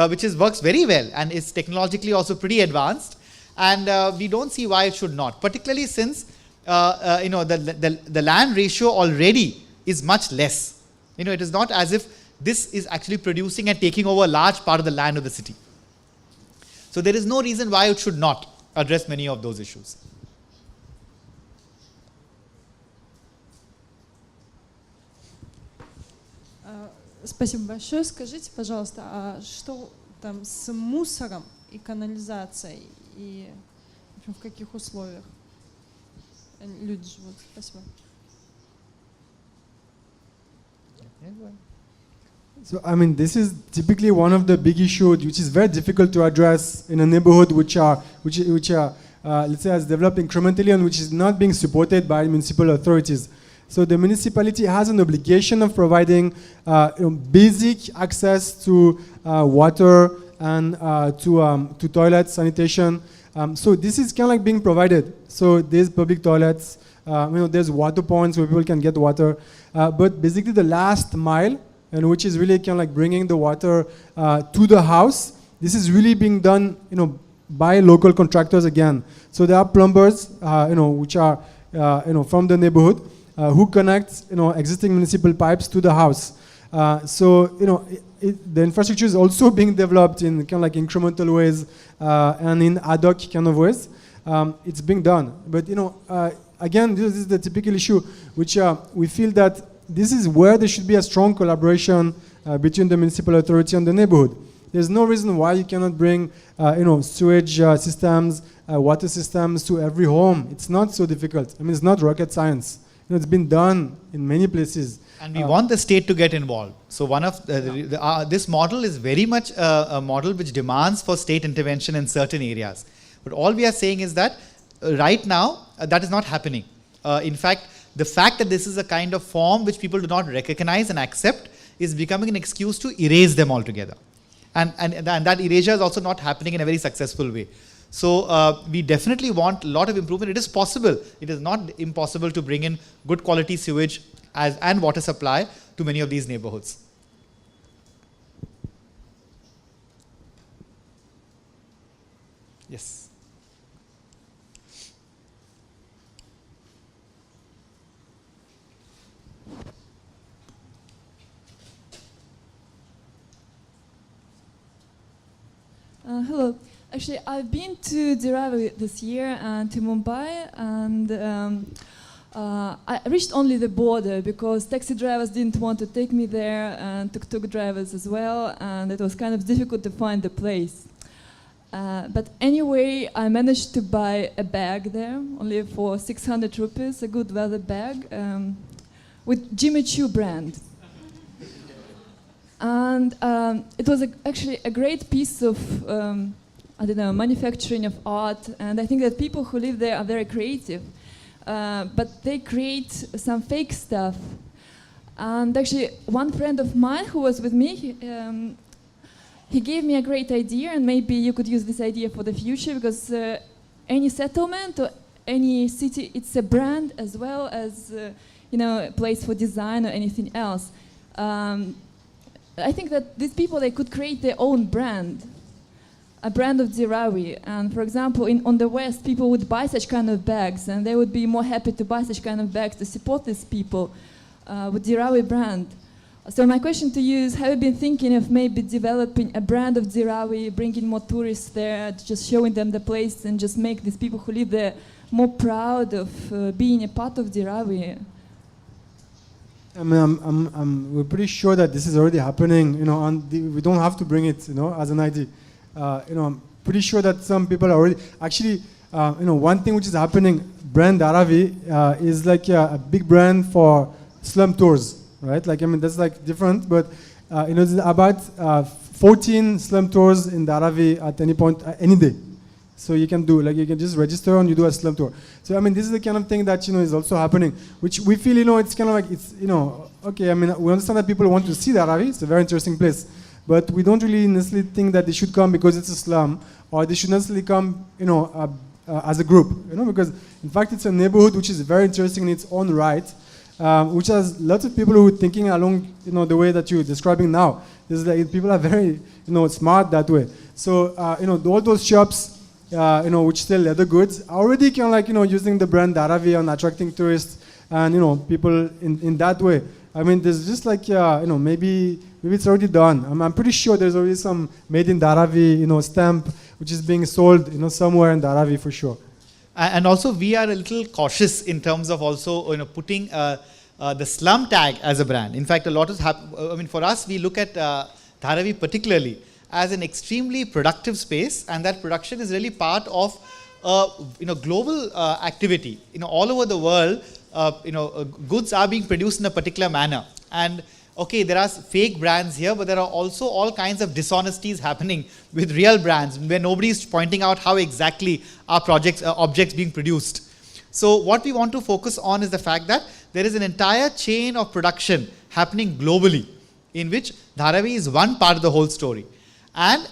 which works very well and is technologically also pretty advanced, and we don't see why it should not, particularly since the land ratio already is much less. It is not as if this is actually producing and taking over a large part of the land of the city. So there is no reason why it should not address many of those issues. Спасибо большое. Скажите, пожалуйста, а что там с мусором и канализацией, и в каких условиях люди живут? Спасибо. So, I mean, this is typically one of the big issues which is very difficult to address in a neighborhood which are let's say, has developed incrementally and which is not being supported by municipal authorities. So the municipality has an obligation of providing basic access to water and to toilets, sanitation. So this is kind of like being provided. So there's public toilets, there's water points where people can get water. But basically the last mile, and which is really kind of like bringing the water to the house, this is really being done, by local contractors again. So there are plumbers, which are, from the neighborhood, who connect, existing municipal pipes to the house. So, the infrastructure is also being developed in kind of like incremental ways and in ad hoc kind of ways. It's being done. But, again, this is the typical issue, which we feel that this is where there should be a strong collaboration between the municipal authority and the neighborhood. There's no reason why you cannot bring, sewage systems, water systems to every home. It's not so difficult. I mean, it's not rocket science. It's been done in many places. And we want the state to get involved. So one of this model is very much a model which demands for state intervention in certain areas. But all we are saying is that right now, that is not happening. In fact, the fact that this is a kind of form which people do not recognize and accept is becoming an excuse to erase them altogether. And that erasure is also not happening in a very successful way. So we definitely want a lot of improvement. It is possible. It is not impossible to bring in good quality sewage and water supply to many of these neighborhoods. Yes. Hello. Actually, I've been to Dharavi this year and to Mumbai, and I reached only the border because taxi drivers didn't want to take me there, and tuk-tuk drivers as well, and it was kind of difficult to find the place. But anyway, I managed to buy a bag there, only for 600 rupees, a good leather bag, with Jimmy Choo brand. And it was actually a great piece of manufacturing of art, and I think that people who live there are very creative, but they create some fake stuff. And actually, one friend of mine who was with me, he gave me a great idea, and maybe you could use this idea for the future, because any settlement or any city, it's a brand as well as a place for design or anything else. I think that these people, they could create their own brand, a brand of Dharavi. And for example, on the West, people would buy such kind of bags, and they would be more happy to buy such kind of bags to support these people with Dharavi brand. So my question to you is, have you been thinking of maybe developing a brand of Dharavi, bringing more tourists there, just showing them the place, and just make these people who live there more proud of being a part of Dharavi? I mean, we're pretty sure that this is already happening, we don't have to bring it, as an idea. I'm pretty sure that some people are already, actually, one thing which is happening, brand Dharavi is like a big brand for Slum Tours, right? Like, I mean, that's like different, but there's about 14 Slum Tours in Dharavi at any point, any day. So you can do, like, you can just register and you do a slum tour. So, I mean, this is the kind of thing that, is also happening, which we feel, it's kind of like, it's, okay, I mean, we understand that people want to see Dharavi. It's a very interesting place. But we don't really necessarily think that they should come because it's a slum, or they should necessarily come, as a group, because, in fact, it's a neighborhood which is very interesting in its own right, which has lots of people who are thinking along, the way that you're describing now. Like, people are very, smart that way. So, all those shops, which sell leather goods, are already kind of like, using the brand Dharavi and attracting tourists and, people in that way. I mean, there's just like, maybe it's already done. I'm pretty sure there's already some made in Dharavi, stamp, which is being sold, somewhere in Dharavi for sure. And also, we are a little cautious in terms of also, putting the slum tag as a brand. In fact, a lot is for us, we look at Dharavi particularly as an extremely productive space, and that production is really part of global activity. All over the world, goods are being produced in a particular manner. And okay, there are fake brands here, but there are also all kinds of dishonesties happening with real brands where nobody is pointing out how exactly our objects being produced. So what we want to focus on is the fact that there is an entire chain of production happening globally, in which Dharavi is one part of the whole story. And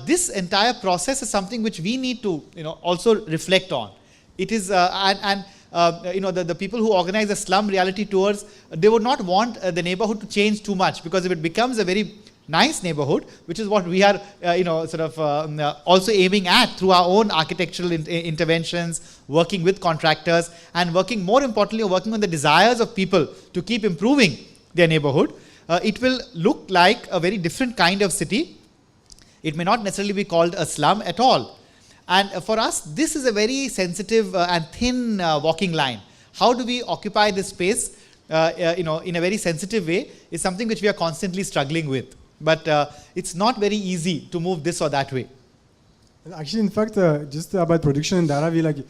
this entire process is something which we need to, also reflect on. It is, the people who organize the slum reality tours, they would not want the neighborhood to change too much, because if it becomes a very nice neighborhood, which is what we are, also aiming at through our own architectural interventions, working with contractors, and more importantly, working on the desires of people to keep improving their neighborhood, it will look like a very different kind of city. It may not necessarily be called a slum at all. And for us, this is a very sensitive and thin walking line. How do we occupy this space, in a very sensitive way, is something which we are constantly struggling with. But it's not very easy to move this or that way. Actually, in fact, just about production in Dharavi,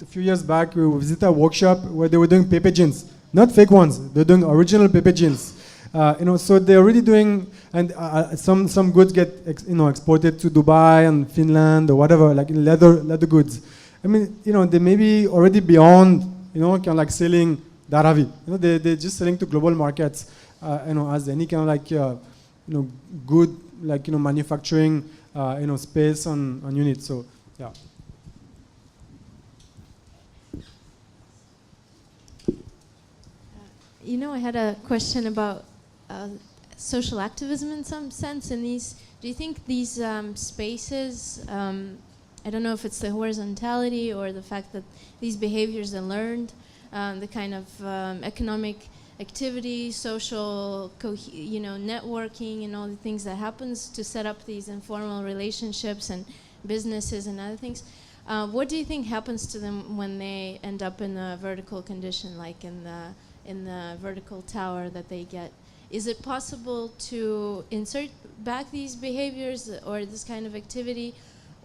a few years back, we visited a workshop where they were doing paper jeans, not fake ones. They're doing original paper jeans. So they're already doing, and some goods get exported to Dubai and Finland or whatever, like leather goods. I mean, they may be already beyond, kind of like selling Dharavi. They're just selling to global markets, as any kind of like, good, like, manufacturing, space and unit. So, yeah. I had a question about social activism in some sense. Do you think these spaces, I don't know if it's the horizontality or the fact that these behaviors are learned, the kind of economic activity, social, networking, and all the things that happens to set up these informal relationships and businesses and other things. What do you think happens to them when they end up in a vertical condition, like in the vertical tower that they get? Is it possible to insert back these behaviors or this kind of activity,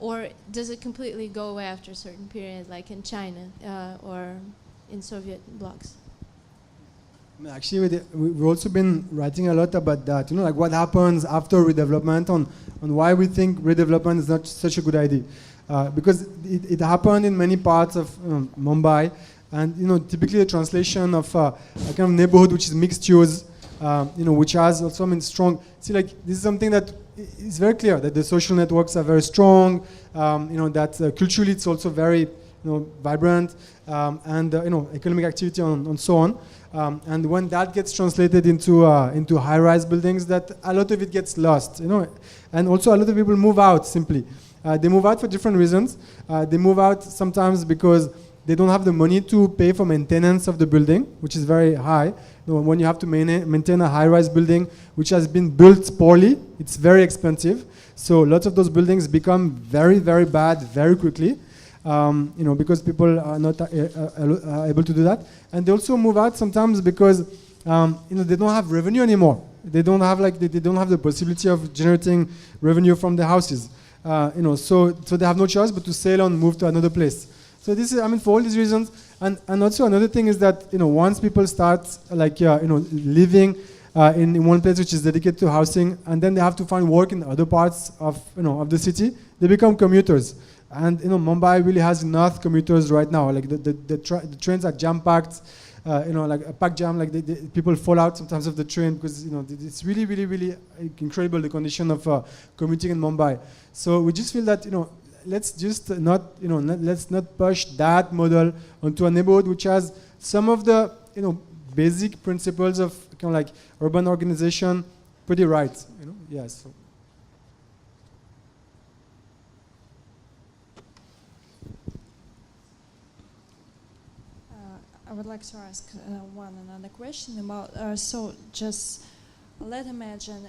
or does it completely go away after a certain period, like in China or in Soviet blocs? Actually, we've also been writing a lot about that, like what happens after redevelopment, on why we think redevelopment is not such a good idea. Because it happened in many parts of Mumbai, and typically the translation of a kind of neighborhood which is mixed use, which has also strong. See, like this is something that is very clear that the social networks are very strong. That culturally it's also very vibrant, and economic activity and so on. And when that gets translated into high-rise buildings, that a lot of it gets lost. And also a lot of people move out simply. They move out for different reasons. They move out sometimes because they don't have the money to pay for maintenance of the building, which is very high. When you have to maintain a high-rise building which has been built poorly, it's very expensive. So lots of those buildings become very, very bad very quickly, because people are not able to do that. And they also move out sometimes because they don't have revenue anymore. They don't have they don't have the possibility of generating revenue from the houses. so they have no choice but to sail on, move to another place. So this is, I mean, for all these reasons, and also another thing is that, once people start living in one place which is dedicated to housing, and then they have to find work in other parts of, of the city, they become commuters. And, Mumbai really has enough commuters right now. Like the trains are jam-packed, like a packed jam, like people fall out sometimes of the train because, it's really, really, really incredible, the condition of commuting in Mumbai. So we just feel that, let's just not, let's not push that model onto a neighborhood which has some of the, basic principles of kind of like urban organization pretty right, Yes. So. I would like to ask another question about, so just let's imagine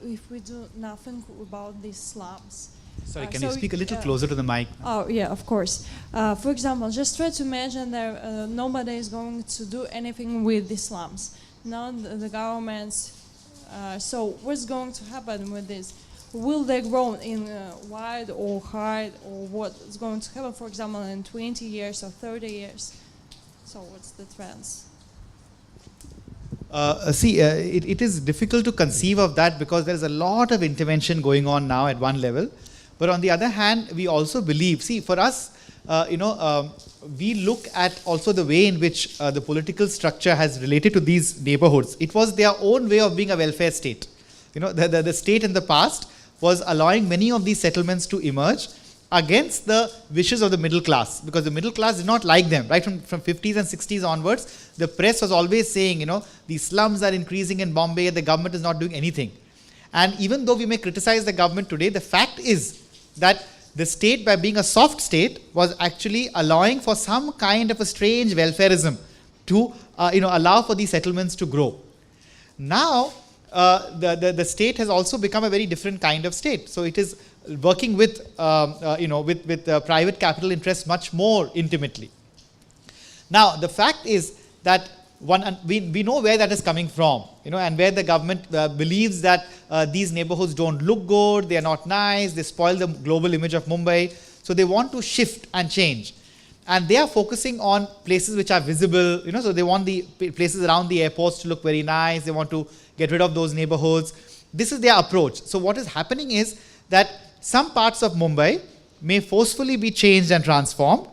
if we do nothing about these slums. Sorry, can you speak a little closer to the mic? Oh, yeah, of course. For example, just try to imagine that nobody is going to do anything with the slums. Not the governments. So what's going to happen with this? Will they grow in wide or height, or what is going to happen, for example, in 20 years or 30 years? So what's the trends? It is difficult to conceive of that because there is a lot of intervention going on now at one level. But on the other hand, we also believe, for us, we look at also the way in which the political structure has related to these neighborhoods. It was their own way of being a welfare state. The state in the past was allowing many of these settlements to emerge against the wishes of the middle class, because the middle class did not like them. Right from 50s and 60s onwards, the press was always saying, these slums are increasing in Bombay, the government is not doing anything. And even though we may criticize the government today, the fact is that the state, by being a soft state, was actually allowing for some kind of a strange welfareism to allow for these settlements to grow. Now, the state has also become a very different kind of state. So it is working with private capital interests much more intimately. Now, the fact is that we know where that is coming from, and where the government believes that these neighborhoods don't look good, they are not nice, they spoil the global image of Mumbai. So they want to shift and change. And they are focusing on places which are visible, so they want the places around the airports to look very nice, they want to get rid of those neighborhoods. This is their approach. So what is happening is that some parts of Mumbai may forcefully be changed and transformed.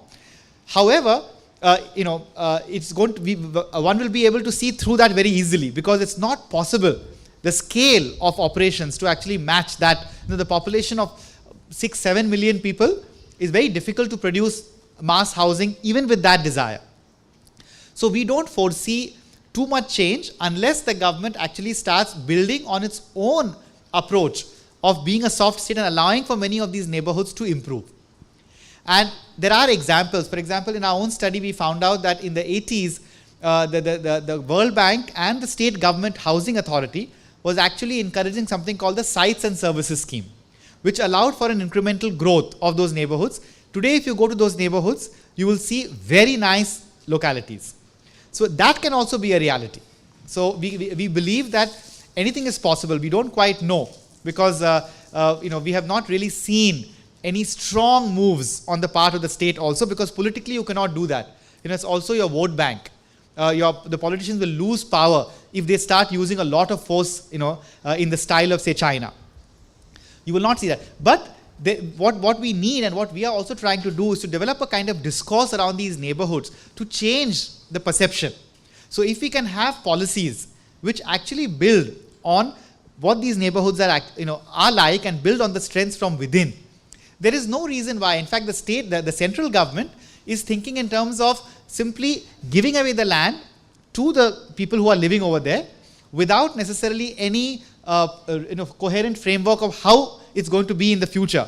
However, it's going to be, one will be able to see through that very easily, because it's not possible, the scale of operations to actually match that. The population of 6-7 million people is very difficult to produce mass housing even with that desire. So we don't foresee too much change unless the government actually starts building on its own approach of being a soft state and allowing for many of these neighborhoods to improve. And there are examples. For example, in our own study, we found out that in the 80s, the World Bank and the state government housing authority was actually encouraging something called the Sites and Services Scheme, which allowed for an incremental growth of those neighborhoods. Today, if you go to those neighborhoods, you will see very nice localities. So that can also be a reality. So we believe that anything is possible. We don't quite know, because we have not really seen any strong moves on the part of the state also, because politically you cannot do that. It's also your vote bank. The politicians will lose power if they start using a lot of force, in the style of, say, China. You will not see that. But what we need, and what we are also trying to do, is to develop a kind of discourse around these neighborhoods to change the perception. So if we can have policies which actually build on what these neighborhoods are like, and build on the strengths from within, there is no reason why. In fact, the central government is thinking in terms of simply giving away the land to the people who are living over there without necessarily any coherent framework of how it's going to be in the future.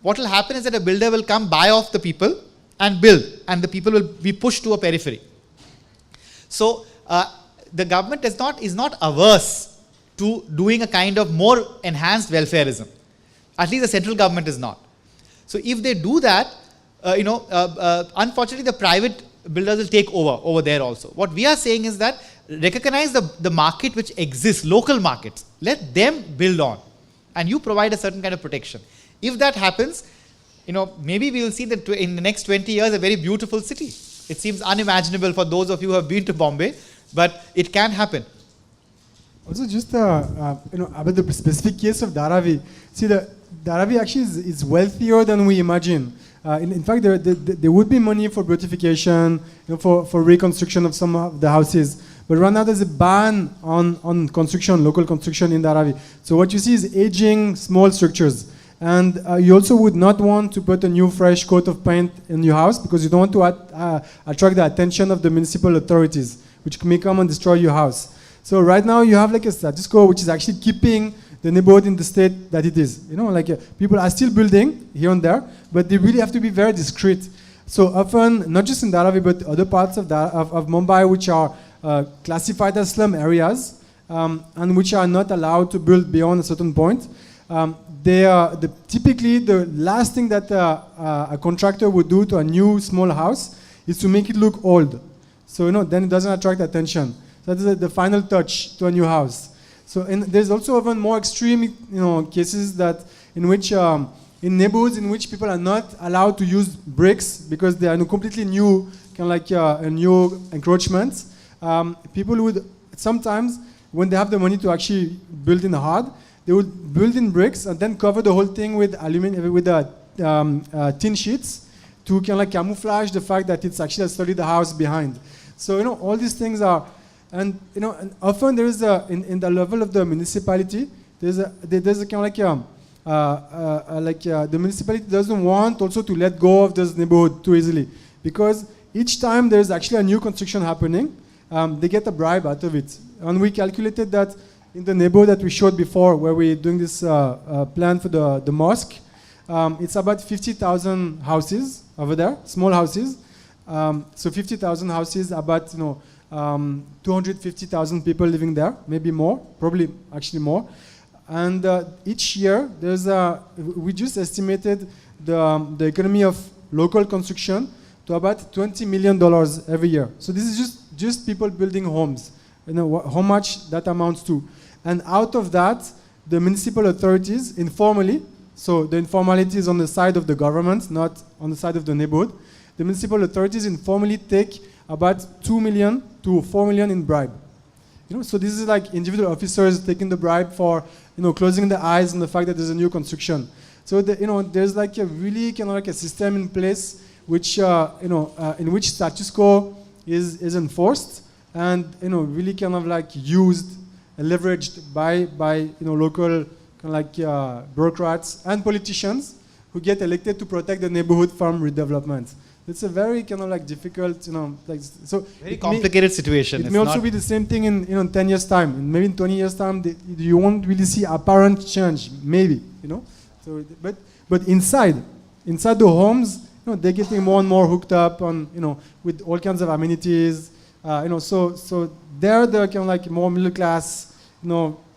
What will happen is that a builder will come, buy off the people and build, and the people will be pushed to a periphery. So the government is not averse to doing a kind of more enhanced welfareism. At least the central government is not. So if they do that, unfortunately the private builders will take over there also. What we are saying is that recognize the market which exists, local markets. Let them build on, and you provide a certain kind of protection. If that happens, maybe we will see that in the next 20 years, a very beautiful city. It seems unimaginable for those of you who have been to Bombay, but it can happen. Also, just about the specific case of Dharavi. See, the Dharavi actually is wealthier than we imagine. In fact, there would be money for beautification, for reconstruction of some of the houses. But right now, there's a ban on construction, local construction in Dharavi. So what you see is aging small structures. And you also would not want to put a new fresh coat of paint in your house because you don't want to attract the attention of the municipal authorities, which may come and destroy your house. So right now you have like a status quo which is actually keeping the neighborhood in the state that it is. People are still building here and there, but they really have to be very discreet. So often, not just in Dharavi, but other parts of Mumbai which are classified as slum areas and which are not allowed to build beyond a certain point. Typically, the last thing that a contractor would do to a new small house is to make it look old. So then it doesn't attract attention. So that is the final touch to a new house. So there's also even more extreme cases that in which in neighborhoods in which people are not allowed to use bricks because they are completely new, kind of like a new encroachment. People would sometimes, when they have the money to actually build in hard, they would build in bricks and then cover the whole thing with tin sheets to kind of like camouflage the fact that it's actually a solid house behind. So all these things are, and often there is in the level of the municipality, there's a kind of like the municipality doesn't want also to let go of this neighborhood too easily because each time there's actually a new construction happening, they get a bribe out of it. And we calculated that in the neighborhood that we showed before, where we're doing this plan for the mosque, it's about 50,000 houses over there, small houses. So 50,000 houses, about 250,000 people living there, maybe more, probably actually more. And each year, we just estimated the economy of local construction to about $20 million every year. So this is just people building homes. How much that amounts to. And out of that, the municipal authorities informally, so the informality is on the side of the government, not on the side of the neighborhood. The municipal authorities informally take about 2 million to 4 million in bribe. So this is like individual officers taking the bribe for, closing the eyes on the fact that there's a new construction. So there's like a really kind of like a system in place which, in which status quo is enforced and really kind of like used and leveraged by local kind of like bureaucrats and politicians who get elected to protect the neighborhood from redevelopment. It's a very kind of like difficult, so very complicated situation. It may also be the same thing in 10 years time. And maybe in 20 years time, you won't really see apparent change. Maybe, So, but inside the homes, they're getting more and more hooked up on, with all kinds of amenities. So there the kind of like more middle class,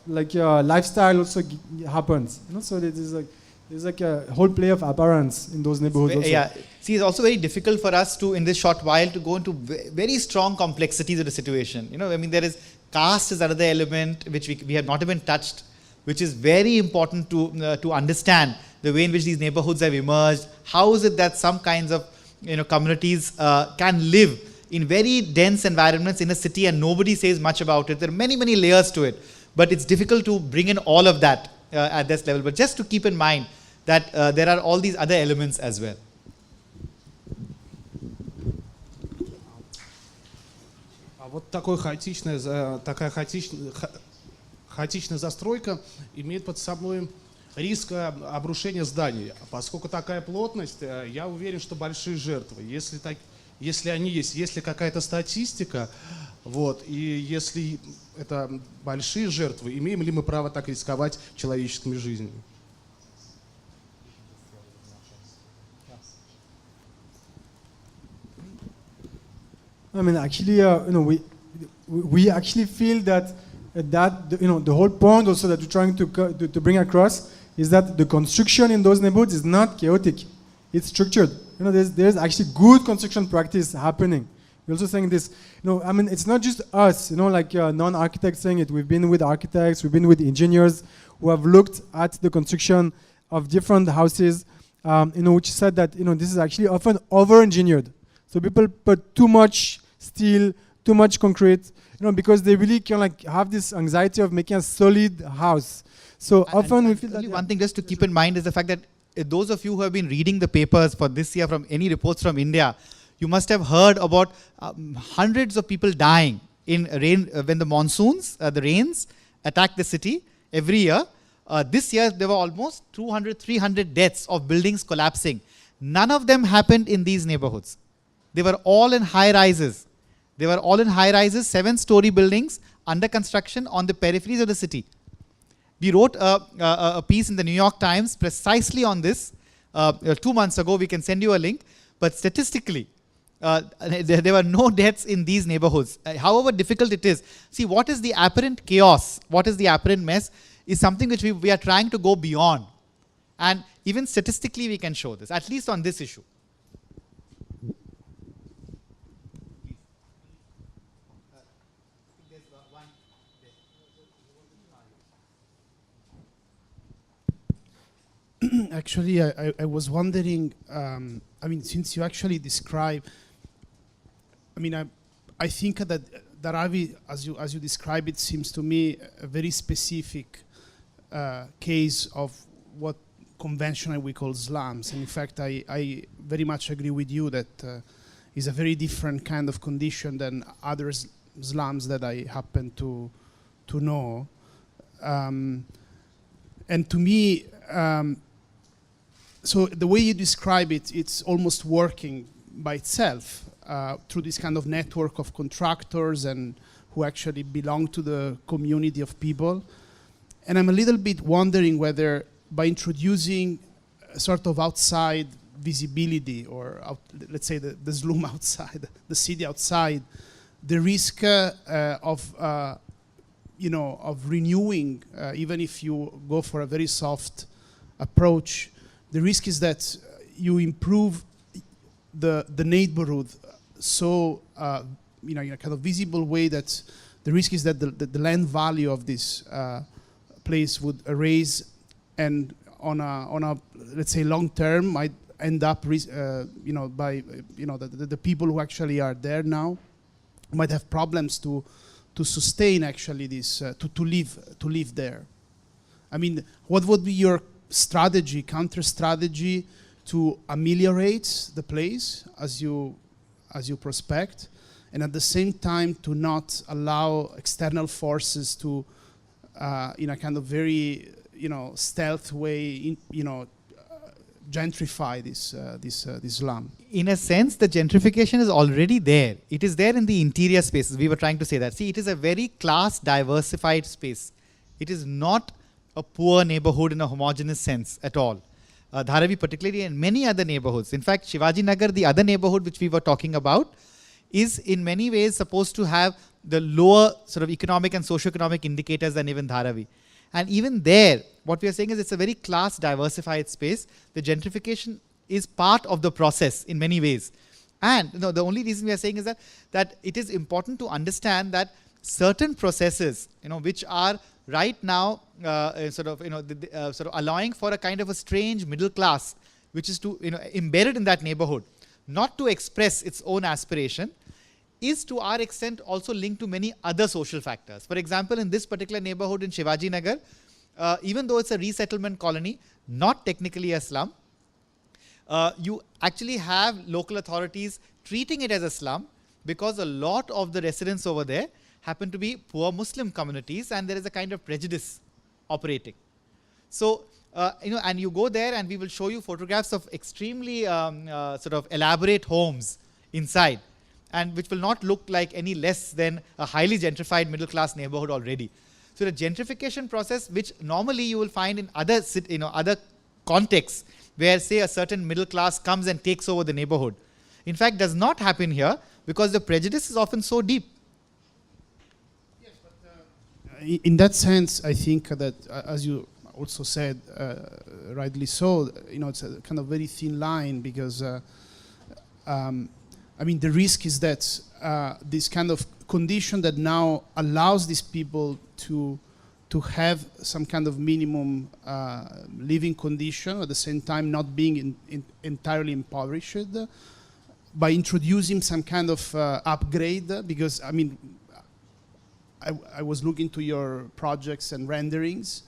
lifestyle also happens. So there's like a whole play of appearance in those neighborhoods also. Yeah. See, it's also very difficult for us to, in this short while, to go into very strong complexities of the situation. There is caste is another element which we have not even touched, which is very important to understand the way in which these neighborhoods have emerged. How is it that some kinds of communities can live in very dense environments in a city and nobody says much about it? There are many, many layers to it, but it's difficult to bring in all of that at this level. But just to keep in mind that there are all these other elements as well. Вот такая хаотичная застройка имеет под собой риск обрушения зданий. Поскольку такая плотность, я уверен, что большие жертвы. Если они есть, если какая-то статистика, и если это большие жертвы, имеем ли мы право так рисковать человеческими жизнями? Actually, we actually feel that the whole point also that we're trying to bring across is that the construction in those neighborhoods is not chaotic; it's structured. There's actually good construction practice happening. We're also saying this. It's not just us. Non-architects saying it. We've been with architects, we've been with engineers who have looked at the construction of different houses, which said that this is actually often over-engineered. So people put too much steel, too much concrete, because they really can have this anxiety of making a solid house. So often we feel that one thing just to keep in mind is the fact that those of you who have been reading the papers for this year from any reports from India, you must have heard about hundreds of people dying in rain when the monsoons, the rains attack the city every year. This year there were almost 200, 300 deaths of buildings collapsing. None of them happened in these neighborhoods. They were all in high rises. 7-story buildings under construction on the peripheries of the city. We wrote a piece in the New York Times precisely on this 2 months ago. We can send you a link. But statistically, there were no deaths in these neighborhoods. However difficult it is. See, what is the apparent chaos, what is the apparent mess, is something which we are trying to go beyond. And even statistically we can show this, at least on this issue. Actually, I was wondering, since you actually describe, I think that Dharavi, as you describe it, seems to me a very specific case of what conventionally we call slums. And in fact, I very much agree with you that is a very different kind of condition than other slums that I happen to know. And to me, so the way you describe it, it's almost working by itself through this kind of network of contractors and who actually belong to the community of people. And I'm a little bit wondering whether by introducing a sort of outside visibility, or let's say the slum outside, the city outside, the risk of renewing, even if you go for a very soft approach, the risk is that you improve the neighborhood so in a kind of visible way that the risk is that the land value of this place would erase, and on a let's say long term might end up by the people who actually are there now might have problems to sustain actually this to live there. I mean, what would be your strategy, counter strategy, to ameliorate the place as you prospect, and at the same time to not allow external forces to in a kind of very stealth way gentrify this slum? In a sense, the gentrification is already there. It is there in the interior spaces. We were trying to say that. See, it is a very class diversified space. It is not a poor neighborhood in a homogeneous sense at all. Dharavi particularly, and many other neighborhoods. In fact, Shivaji Nagar, the other neighborhood which we were talking about, is in many ways supposed to have the lower sort of economic and socio-economic indicators than even Dharavi. And even there, what we are saying is it's a very class diversified space. The gentrification is part of the process in many ways. And the only reason we are saying is that it is important to understand that certain processes, which are right now sort of allowing for a kind of a strange middle class, which is to embedded in that neighborhood, not to express its own aspiration, is to our extent also linked to many other social factors. For example, in this particular neighborhood in Shivaji Nagar, even though it's a resettlement colony, not technically a slum, you actually have local authorities treating it as a slum because a lot of the residents over there happen to be poor Muslim communities, and there is a kind of prejudice operating. So, and you go there and we will show you photographs of extremely sort of elaborate homes inside, and which will not look like any less than a highly gentrified middle class neighborhood already. So the gentrification process, which normally you will find in other other contexts where say a certain middle class comes and takes over the neighborhood, in fact does not happen here because the prejudice is often so deep. Yes, but in that sense, I think that as you also said, rightly so, it's a kind of very thin line because I mean, the risk is that this kind of condition that now allows these people to to have some kind of minimum living condition, at the same time not being entirely impoverished, by introducing some kind of upgrade, because I mean, I was looking to your projects and renderings,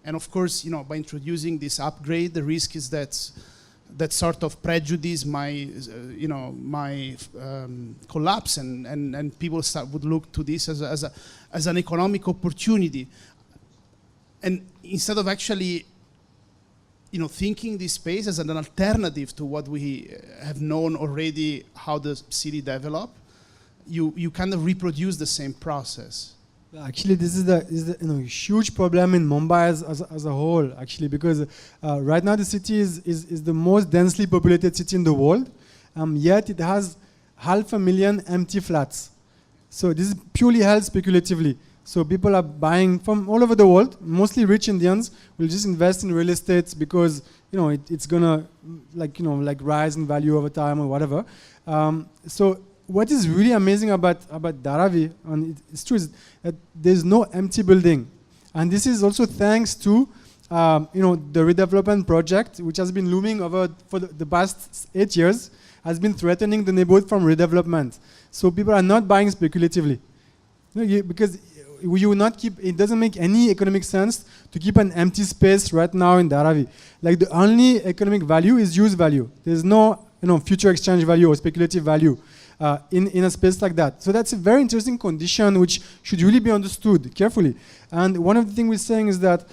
and of course, you know, by introducing this upgrade, the risk is that that sort of prejudice might, collapse, and people would look to this as an economic opportunity, and instead of actually, you know, thinking this space as an alternative to what we have known already, how the city developed, you kind of reproduce the same process. Actually, this is the huge problem in Mumbai as a whole. Actually, because right now the city is the most densely populated city in the world, yet it has 500,000 empty flats. So this is purely held speculatively. So people are buying from all over the world. Mostly rich Indians will just invest in real estate because it's gonna like rise in value over time or whatever. So what is really amazing about Dharavi, and it's true, is that there's no empty building, and this is also thanks to the redevelopment project, which has been looming over for the past 8 years, has been threatening the neighborhood from redevelopment. So people are not buying speculatively, because you will not keep. It doesn't make any economic sense to keep an empty space right now in Dharavi. Like, the only economic value is use value. There's no future exchange value or speculative value in a space like that. So that's a very interesting condition which should really be understood carefully. And one of the things we're saying is that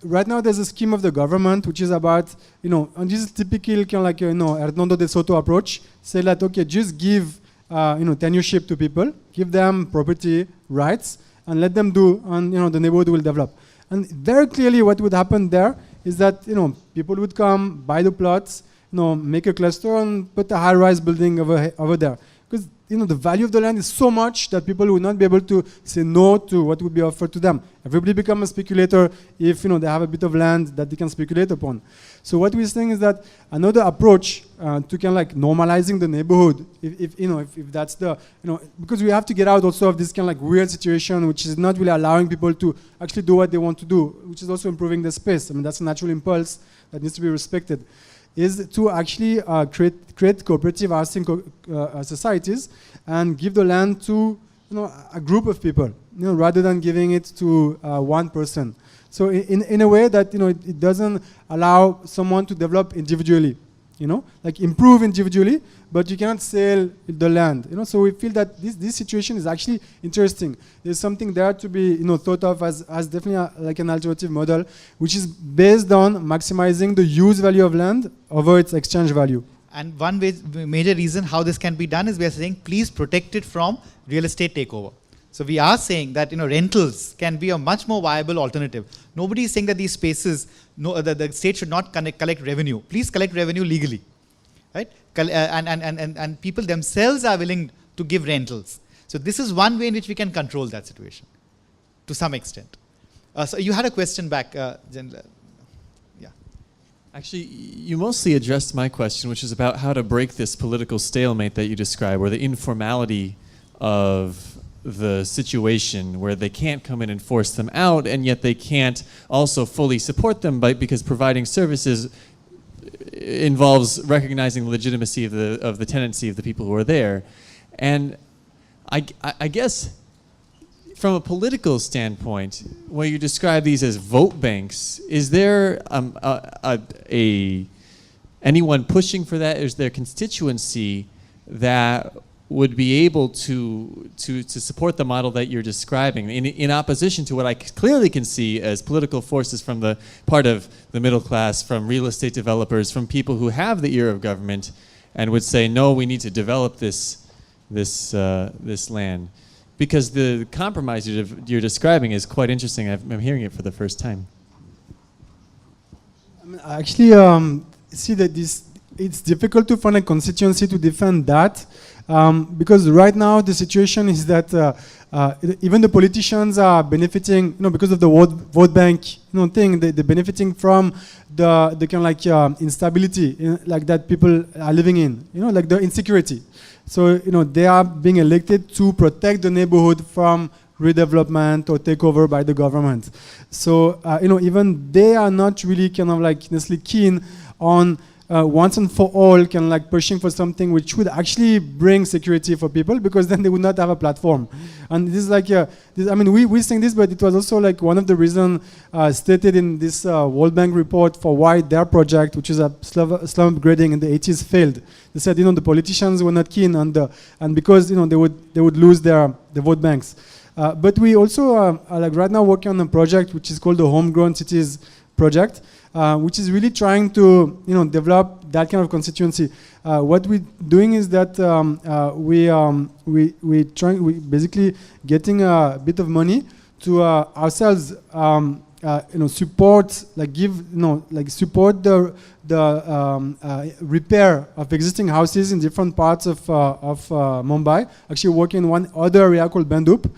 right now there's a scheme of the government which is about, and this is typical kind of like Hernando de Soto approach. Say that, okay, just give tenureship to people, give them property rights, and let them do, and the neighborhood will develop. And very clearly what would happen there is that people would come, buy the plots, make a cluster and put a high-rise building over there. Because the value of the land is so much that people would not be able to say no to what would be offered to them. Everybody becomes a speculator if they have a bit of land that they can speculate upon. So what we're saying is that another approach to kind of like normalizing the neighborhood, if that's the because we have to get out also of this kind of like weird situation which is not really allowing people to actually do what they want to do, which is also improving the space. I mean, that's a natural impulse that needs to be respected, is to actually create cooperative housing societies and give the land to a group of people, rather than giving it to one person. So in a way that it doesn't allow someone to develop individually, like improve individually, but you cannot sell the land. So we feel that this situation is actually interesting. There's something there to be thought of as definitely like an alternative model, which is based on maximizing the use value of land over its exchange value. And one major reason how this can be done is we are saying, please protect it from real estate takeover. So we are saying that rentals can be a much more viable alternative. Nobody is saying that these spaces, the state should not collect revenue. Please collect revenue legally, right? And people themselves are willing to give rentals. So this is one way in which we can control that situation, to some extent. So you had a question back, Jen. Yeah. Actually, you mostly addressed my question, which is about how to break this political stalemate that you describe, or the informality of the situation where they can't come in and force them out, and yet they can't also fully support them because providing services involves recognizing the legitimacy of the tenancy of the people who are there. And I guess from a political standpoint, when you describe these as vote banks, is there anyone pushing for that? Is there constituency that would be able to support the model that you're describing in opposition to what I clearly can see as political forces from the part of the middle class, from real estate developers, from people who have the ear of government and would say, no, we need to develop this land? Because the compromise you're describing is quite interesting. I'm hearing it for the first time. I mean, I actually see that it's difficult to find a constituency to defend that. Because right now the situation is that even the politicians are benefiting, because of the vote bank, thing. They're benefiting from the kind of like instability, like that people are living in, like the insecurity. So they are being elected to protect the neighborhood from redevelopment or takeover by the government. So even they are not really kind of like necessarily keen on once and for all kind of like pushing for something which would actually bring security for people, because then they would not have a platform. And this is like, we think this, but it was also like one of the reasons stated in this World Bank report for why their project, which is a slum upgrading in the 80s, failed. They said, the politicians were not keen, and because they would lose their vote banks. But we also are like right now working on a project which is called the Homegrown Cities project, which is really trying to develop that kind of constituency. What we're doing is that we basically getting a bit of money to ourselves support support the repair of existing houses in different parts of Mumbai. Actually working in one other area called Bandup.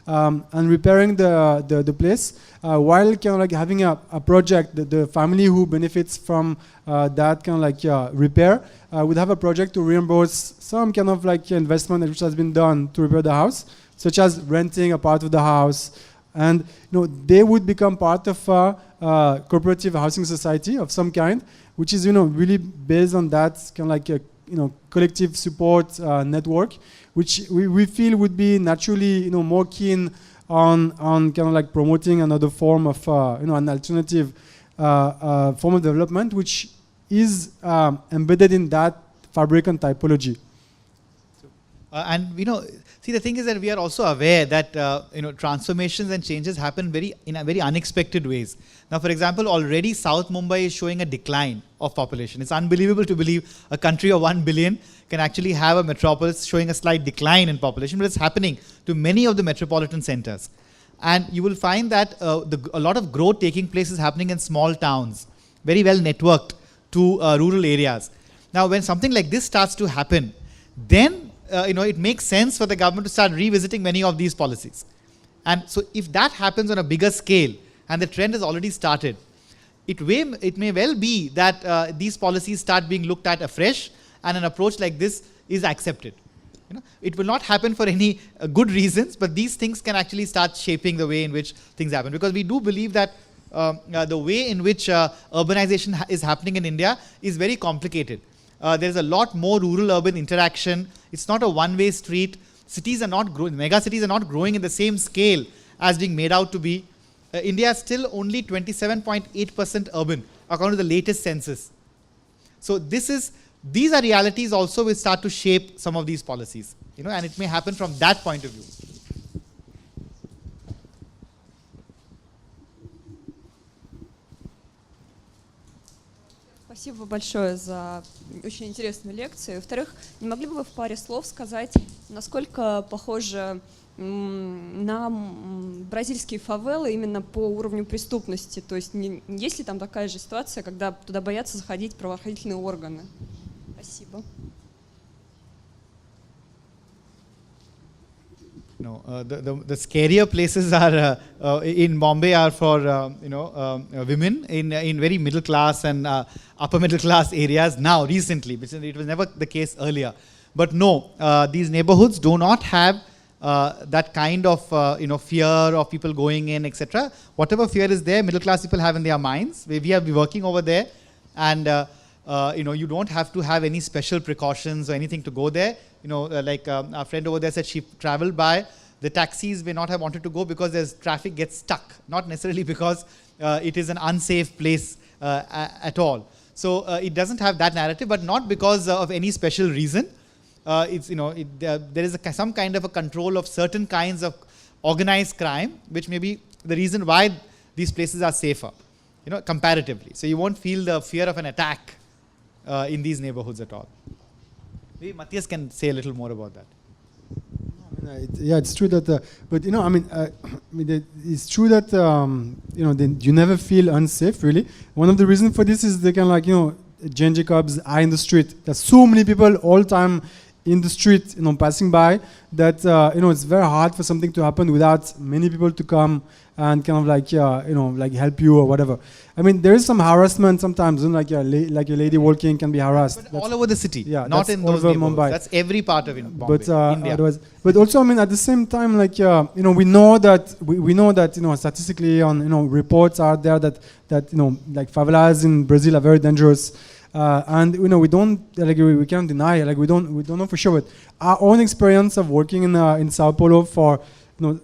And repairing the place while kind of like having a project that the family who benefits from that kind of like repair would have a project to reimburse some kind of like investment which has been done to repair the house, such as renting a part of the house, and they would become part of a cooperative housing society of some kind, which is really based on that kind of like a collective support network, which we feel would be naturally more keen on kind of like promoting another form of an alternative form of development, which is embedded in that fabric and typology. And see, the thing is that we are also aware that transformations and changes happen in a very unexpected ways. Now, for example, already South Mumbai is showing a decline of population. It's unbelievable to believe a country of 1 billion can actually have a metropolis showing a slight decline in population, but it's happening to many of the metropolitan centers. And you will find that a lot of growth taking place is happening in small towns, very well networked to rural areas. Now, when something like this starts to happen, then it makes sense for the government to start revisiting many of these policies. And so if that happens on a bigger scale, and the trend has already started, it may well be that these policies start being looked at afresh, and an approach like this is accepted. It will not happen for any good reasons, but these things can actually start shaping the way in which things happen. Because we do believe that the way in which urbanization is happening in India is very complicated. There's a lot more rural-urban interaction. It's not a one-way street. Cities are not growing. Mega cities are not growing in the same scale as being made out to be. India is still only 27.8% urban, according to the latest census. So these are realities also which start to shape some of these policies, and it may happen from that point of view. Спасибо большое за очень интересную лекцию. Во-вторых, не могли бы вы в паре слов сказать, насколько похоже на бразильские фавелы именно по уровню преступности? То есть есть ли там такая же ситуация, когда туда боятся заходить правоохранительные органы? Спасибо. No, the scarier places are in Bombay are for women in very middle class and upper middle class areas now recently, which it was never the case earlier. But no, these neighborhoods do not have that kind of fear of people going in, etc. Whatever fear is there, middle class people have in their minds. We have been working over there, and you don't have to have any special precautions or anything to go there. Like our friend over there said, she traveled by, the taxis may not have wanted to go because there's traffic gets stuck, not necessarily because it is an unsafe place at all. So it doesn't have that narrative, but not because of any special reason. There is some kind of a control of certain kinds of organized crime, which may be the reason why these places are safer, comparatively. So you won't feel the fear of an attack in these neighborhoods at all. Maybe Matthias can say a little more about that. Yeah, it's true that, but it's true that you never feel unsafe. Really, one of the reasons for this is they can Jane Jacobs' eye in the street. There's so many people all time in the street, passing by that it's very hard for something to happen without many people to come and kind of like like help you or whatever. I mean, there is some harassment sometimes, like a lady walking can be harassed. But all over the city, yeah, not in those over neighborhoods. Mumbai. That's every part of Bombay, But India. otherwise, but also, I mean, at the same time, like we know that statistically, on reports are there that like favelas in Brazil are very dangerous, and we don't we can't deny, like we don't know for sure. But our own experience of working in Sao Paulo for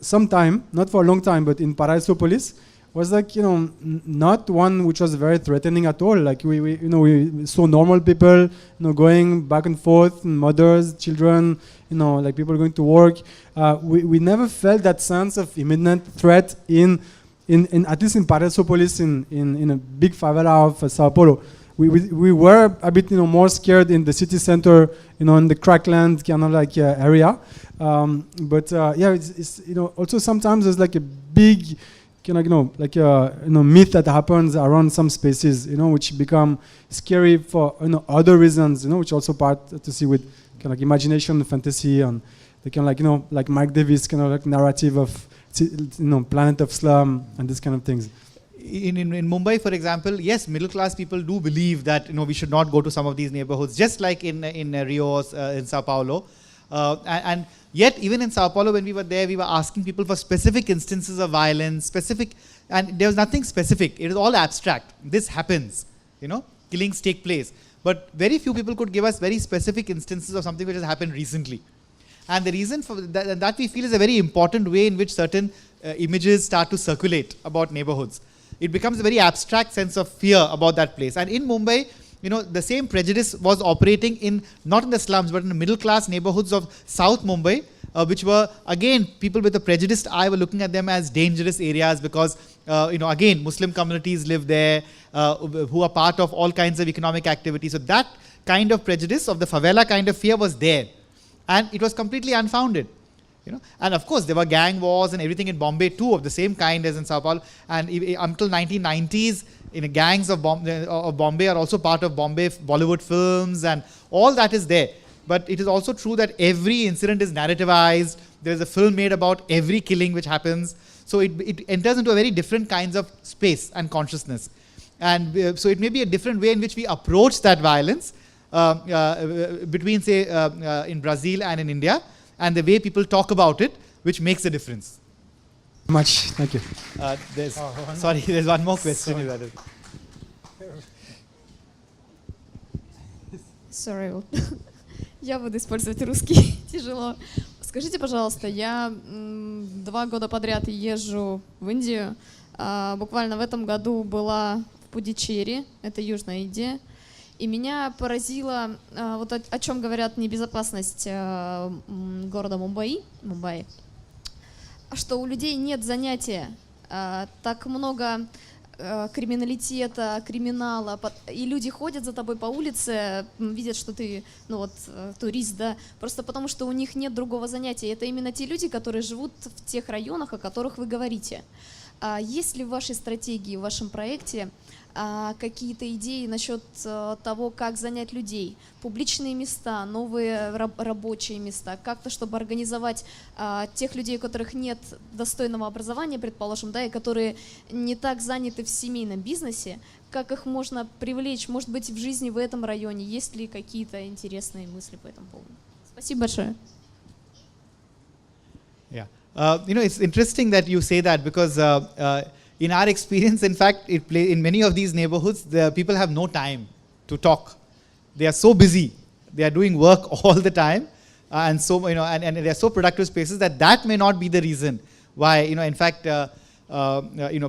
some time, not for a long time, but in Paraísopolis, was like not one which was very threatening at all. Like we saw normal people going back and forth, mothers, children, like people going to work. We never felt that sense of imminent threat in at least in Paraísopolis, in a big favela of Sao Paulo. We were a bit more scared in the city center, in the crackland kind of like area. But yeah, it's also sometimes there's like a big myth that happens around some spaces, which become scary for other reasons, which also part to see with kind of like imagination, fantasy, and the kind of like Mike Davis kind of like narrative of Planet of Slum and this kind of things. In Mumbai, for example, yes, middle class people do believe that we should not go to some of these neighborhoods, just like in Rio, in Sao Paulo, and yet even in Sao Paulo, when we were there, we were asking people for specific instances of violence, and there was nothing specific. It is all abstract. This happens, killings take place, but very few people could give us very specific instances of something which has happened recently. And the reason for that we feel is a very important way in which certain images start to circulate about neighborhoods. It becomes a very abstract sense of fear about that place. And in Mumbai, the same prejudice was operating not in the slums, but in the middle class neighborhoods of South Mumbai, which were, again, people with a prejudiced eye were looking at them as dangerous areas because, again, Muslim communities live there, who are part of all kinds of economic activity. So that kind of prejudice of the favela kind of fear was there. And it was completely unfounded. And of course, there were gang wars and everything in Bombay too, of the same kind as in Sao Paulo. And until 1990s, gangs of Bombay are also part of Bombay Bollywood films, and all that is there. But it is also true that every incident is narrativized. There is a film made about every killing which happens. So it enters into a very different kinds of space and consciousness. And so it may be a different way in which we approach that violence between, say, in Brazil and in India, and the way people talk about it, which makes a difference. Much, thank you. There's one more question. Sorry. Я буду использовать русский. Тяжело. Скажите, пожалуйста, я 2 года подряд езжу в Индию. Буквально в этом году была в Пудичери, это Южная Индия. И меня поразило, вот о чем говорят небезопасность города Мумбаи, что у людей нет занятия, так много криминалитета, криминала, и люди ходят за тобой по улице, видят, что ты, турист, да, просто потому что у них нет другого занятия. Это именно те люди, которые живут в тех районах, о которых вы говорите. Есть ли в вашей стратегии, в вашем проекте какие-то идеи насчет того, как занять людей, публичные места, новые рабочие места, как-то, чтобы организовать тех людей, у которых нет достойного образования, предположим, да, и которые не так заняты в семейном бизнесе, как их можно привлечь, может быть, в жизни в этом районе, есть ли какие-то интересные мысли по этому поводу? Спасибо большое. Yeah. It's interesting that you say that because in our experience, in fact, in many of these neighborhoods, the people have no time to talk. They are so busy. They are doing work all the time. And so, and they are so productive spaces that may not be the reason why, in fact,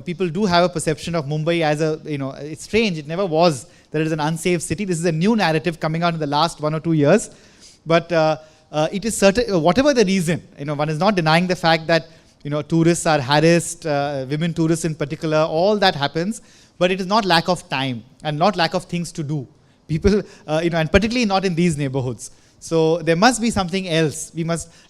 people do have a perception of Mumbai as it's strange. It never was that it is an unsafe city. This is a new narrative coming out in the last 1 or 2 years. But it is certain, whatever the reason, one is not denying the fact that tourists are harassed, women tourists in particular, all that happens, but it is not lack of time and not lack of things to do. People, and particularly not in these neighborhoods. So there must be something else.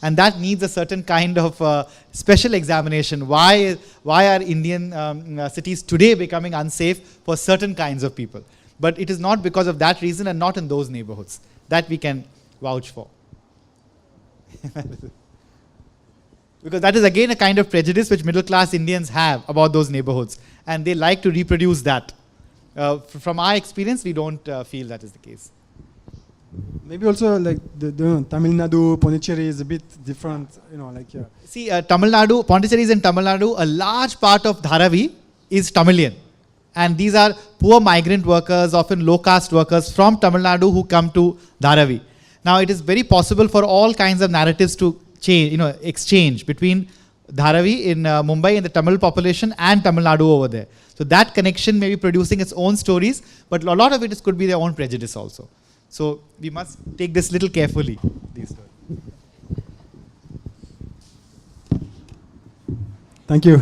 And that needs a certain kind of special examination. Why are Indian cities today becoming unsafe for certain kinds of people? But it is not because of that reason and not in those neighborhoods. That we can vouch for. Because that is again a kind of prejudice which middle class Indians have about those neighborhoods. And they like to reproduce that. From our experience, we don't feel that is the case. Maybe also like the Tamil Nadu, Pondicherry is a bit different, See, Tamil Nadu, Pondicherry is in Tamil Nadu. A large part of Dharavi is Tamilian. And these are poor migrant workers, often low caste workers from Tamil Nadu who come to Dharavi. Now, it is very possible for all kinds of narratives to change, exchange between Dharavi in Mumbai and the Tamil population and Tamil Nadu over there. So that connection may be producing its own stories, but a lot of it could be their own prejudice also. So we must take this little carefully, these stories. Thank you.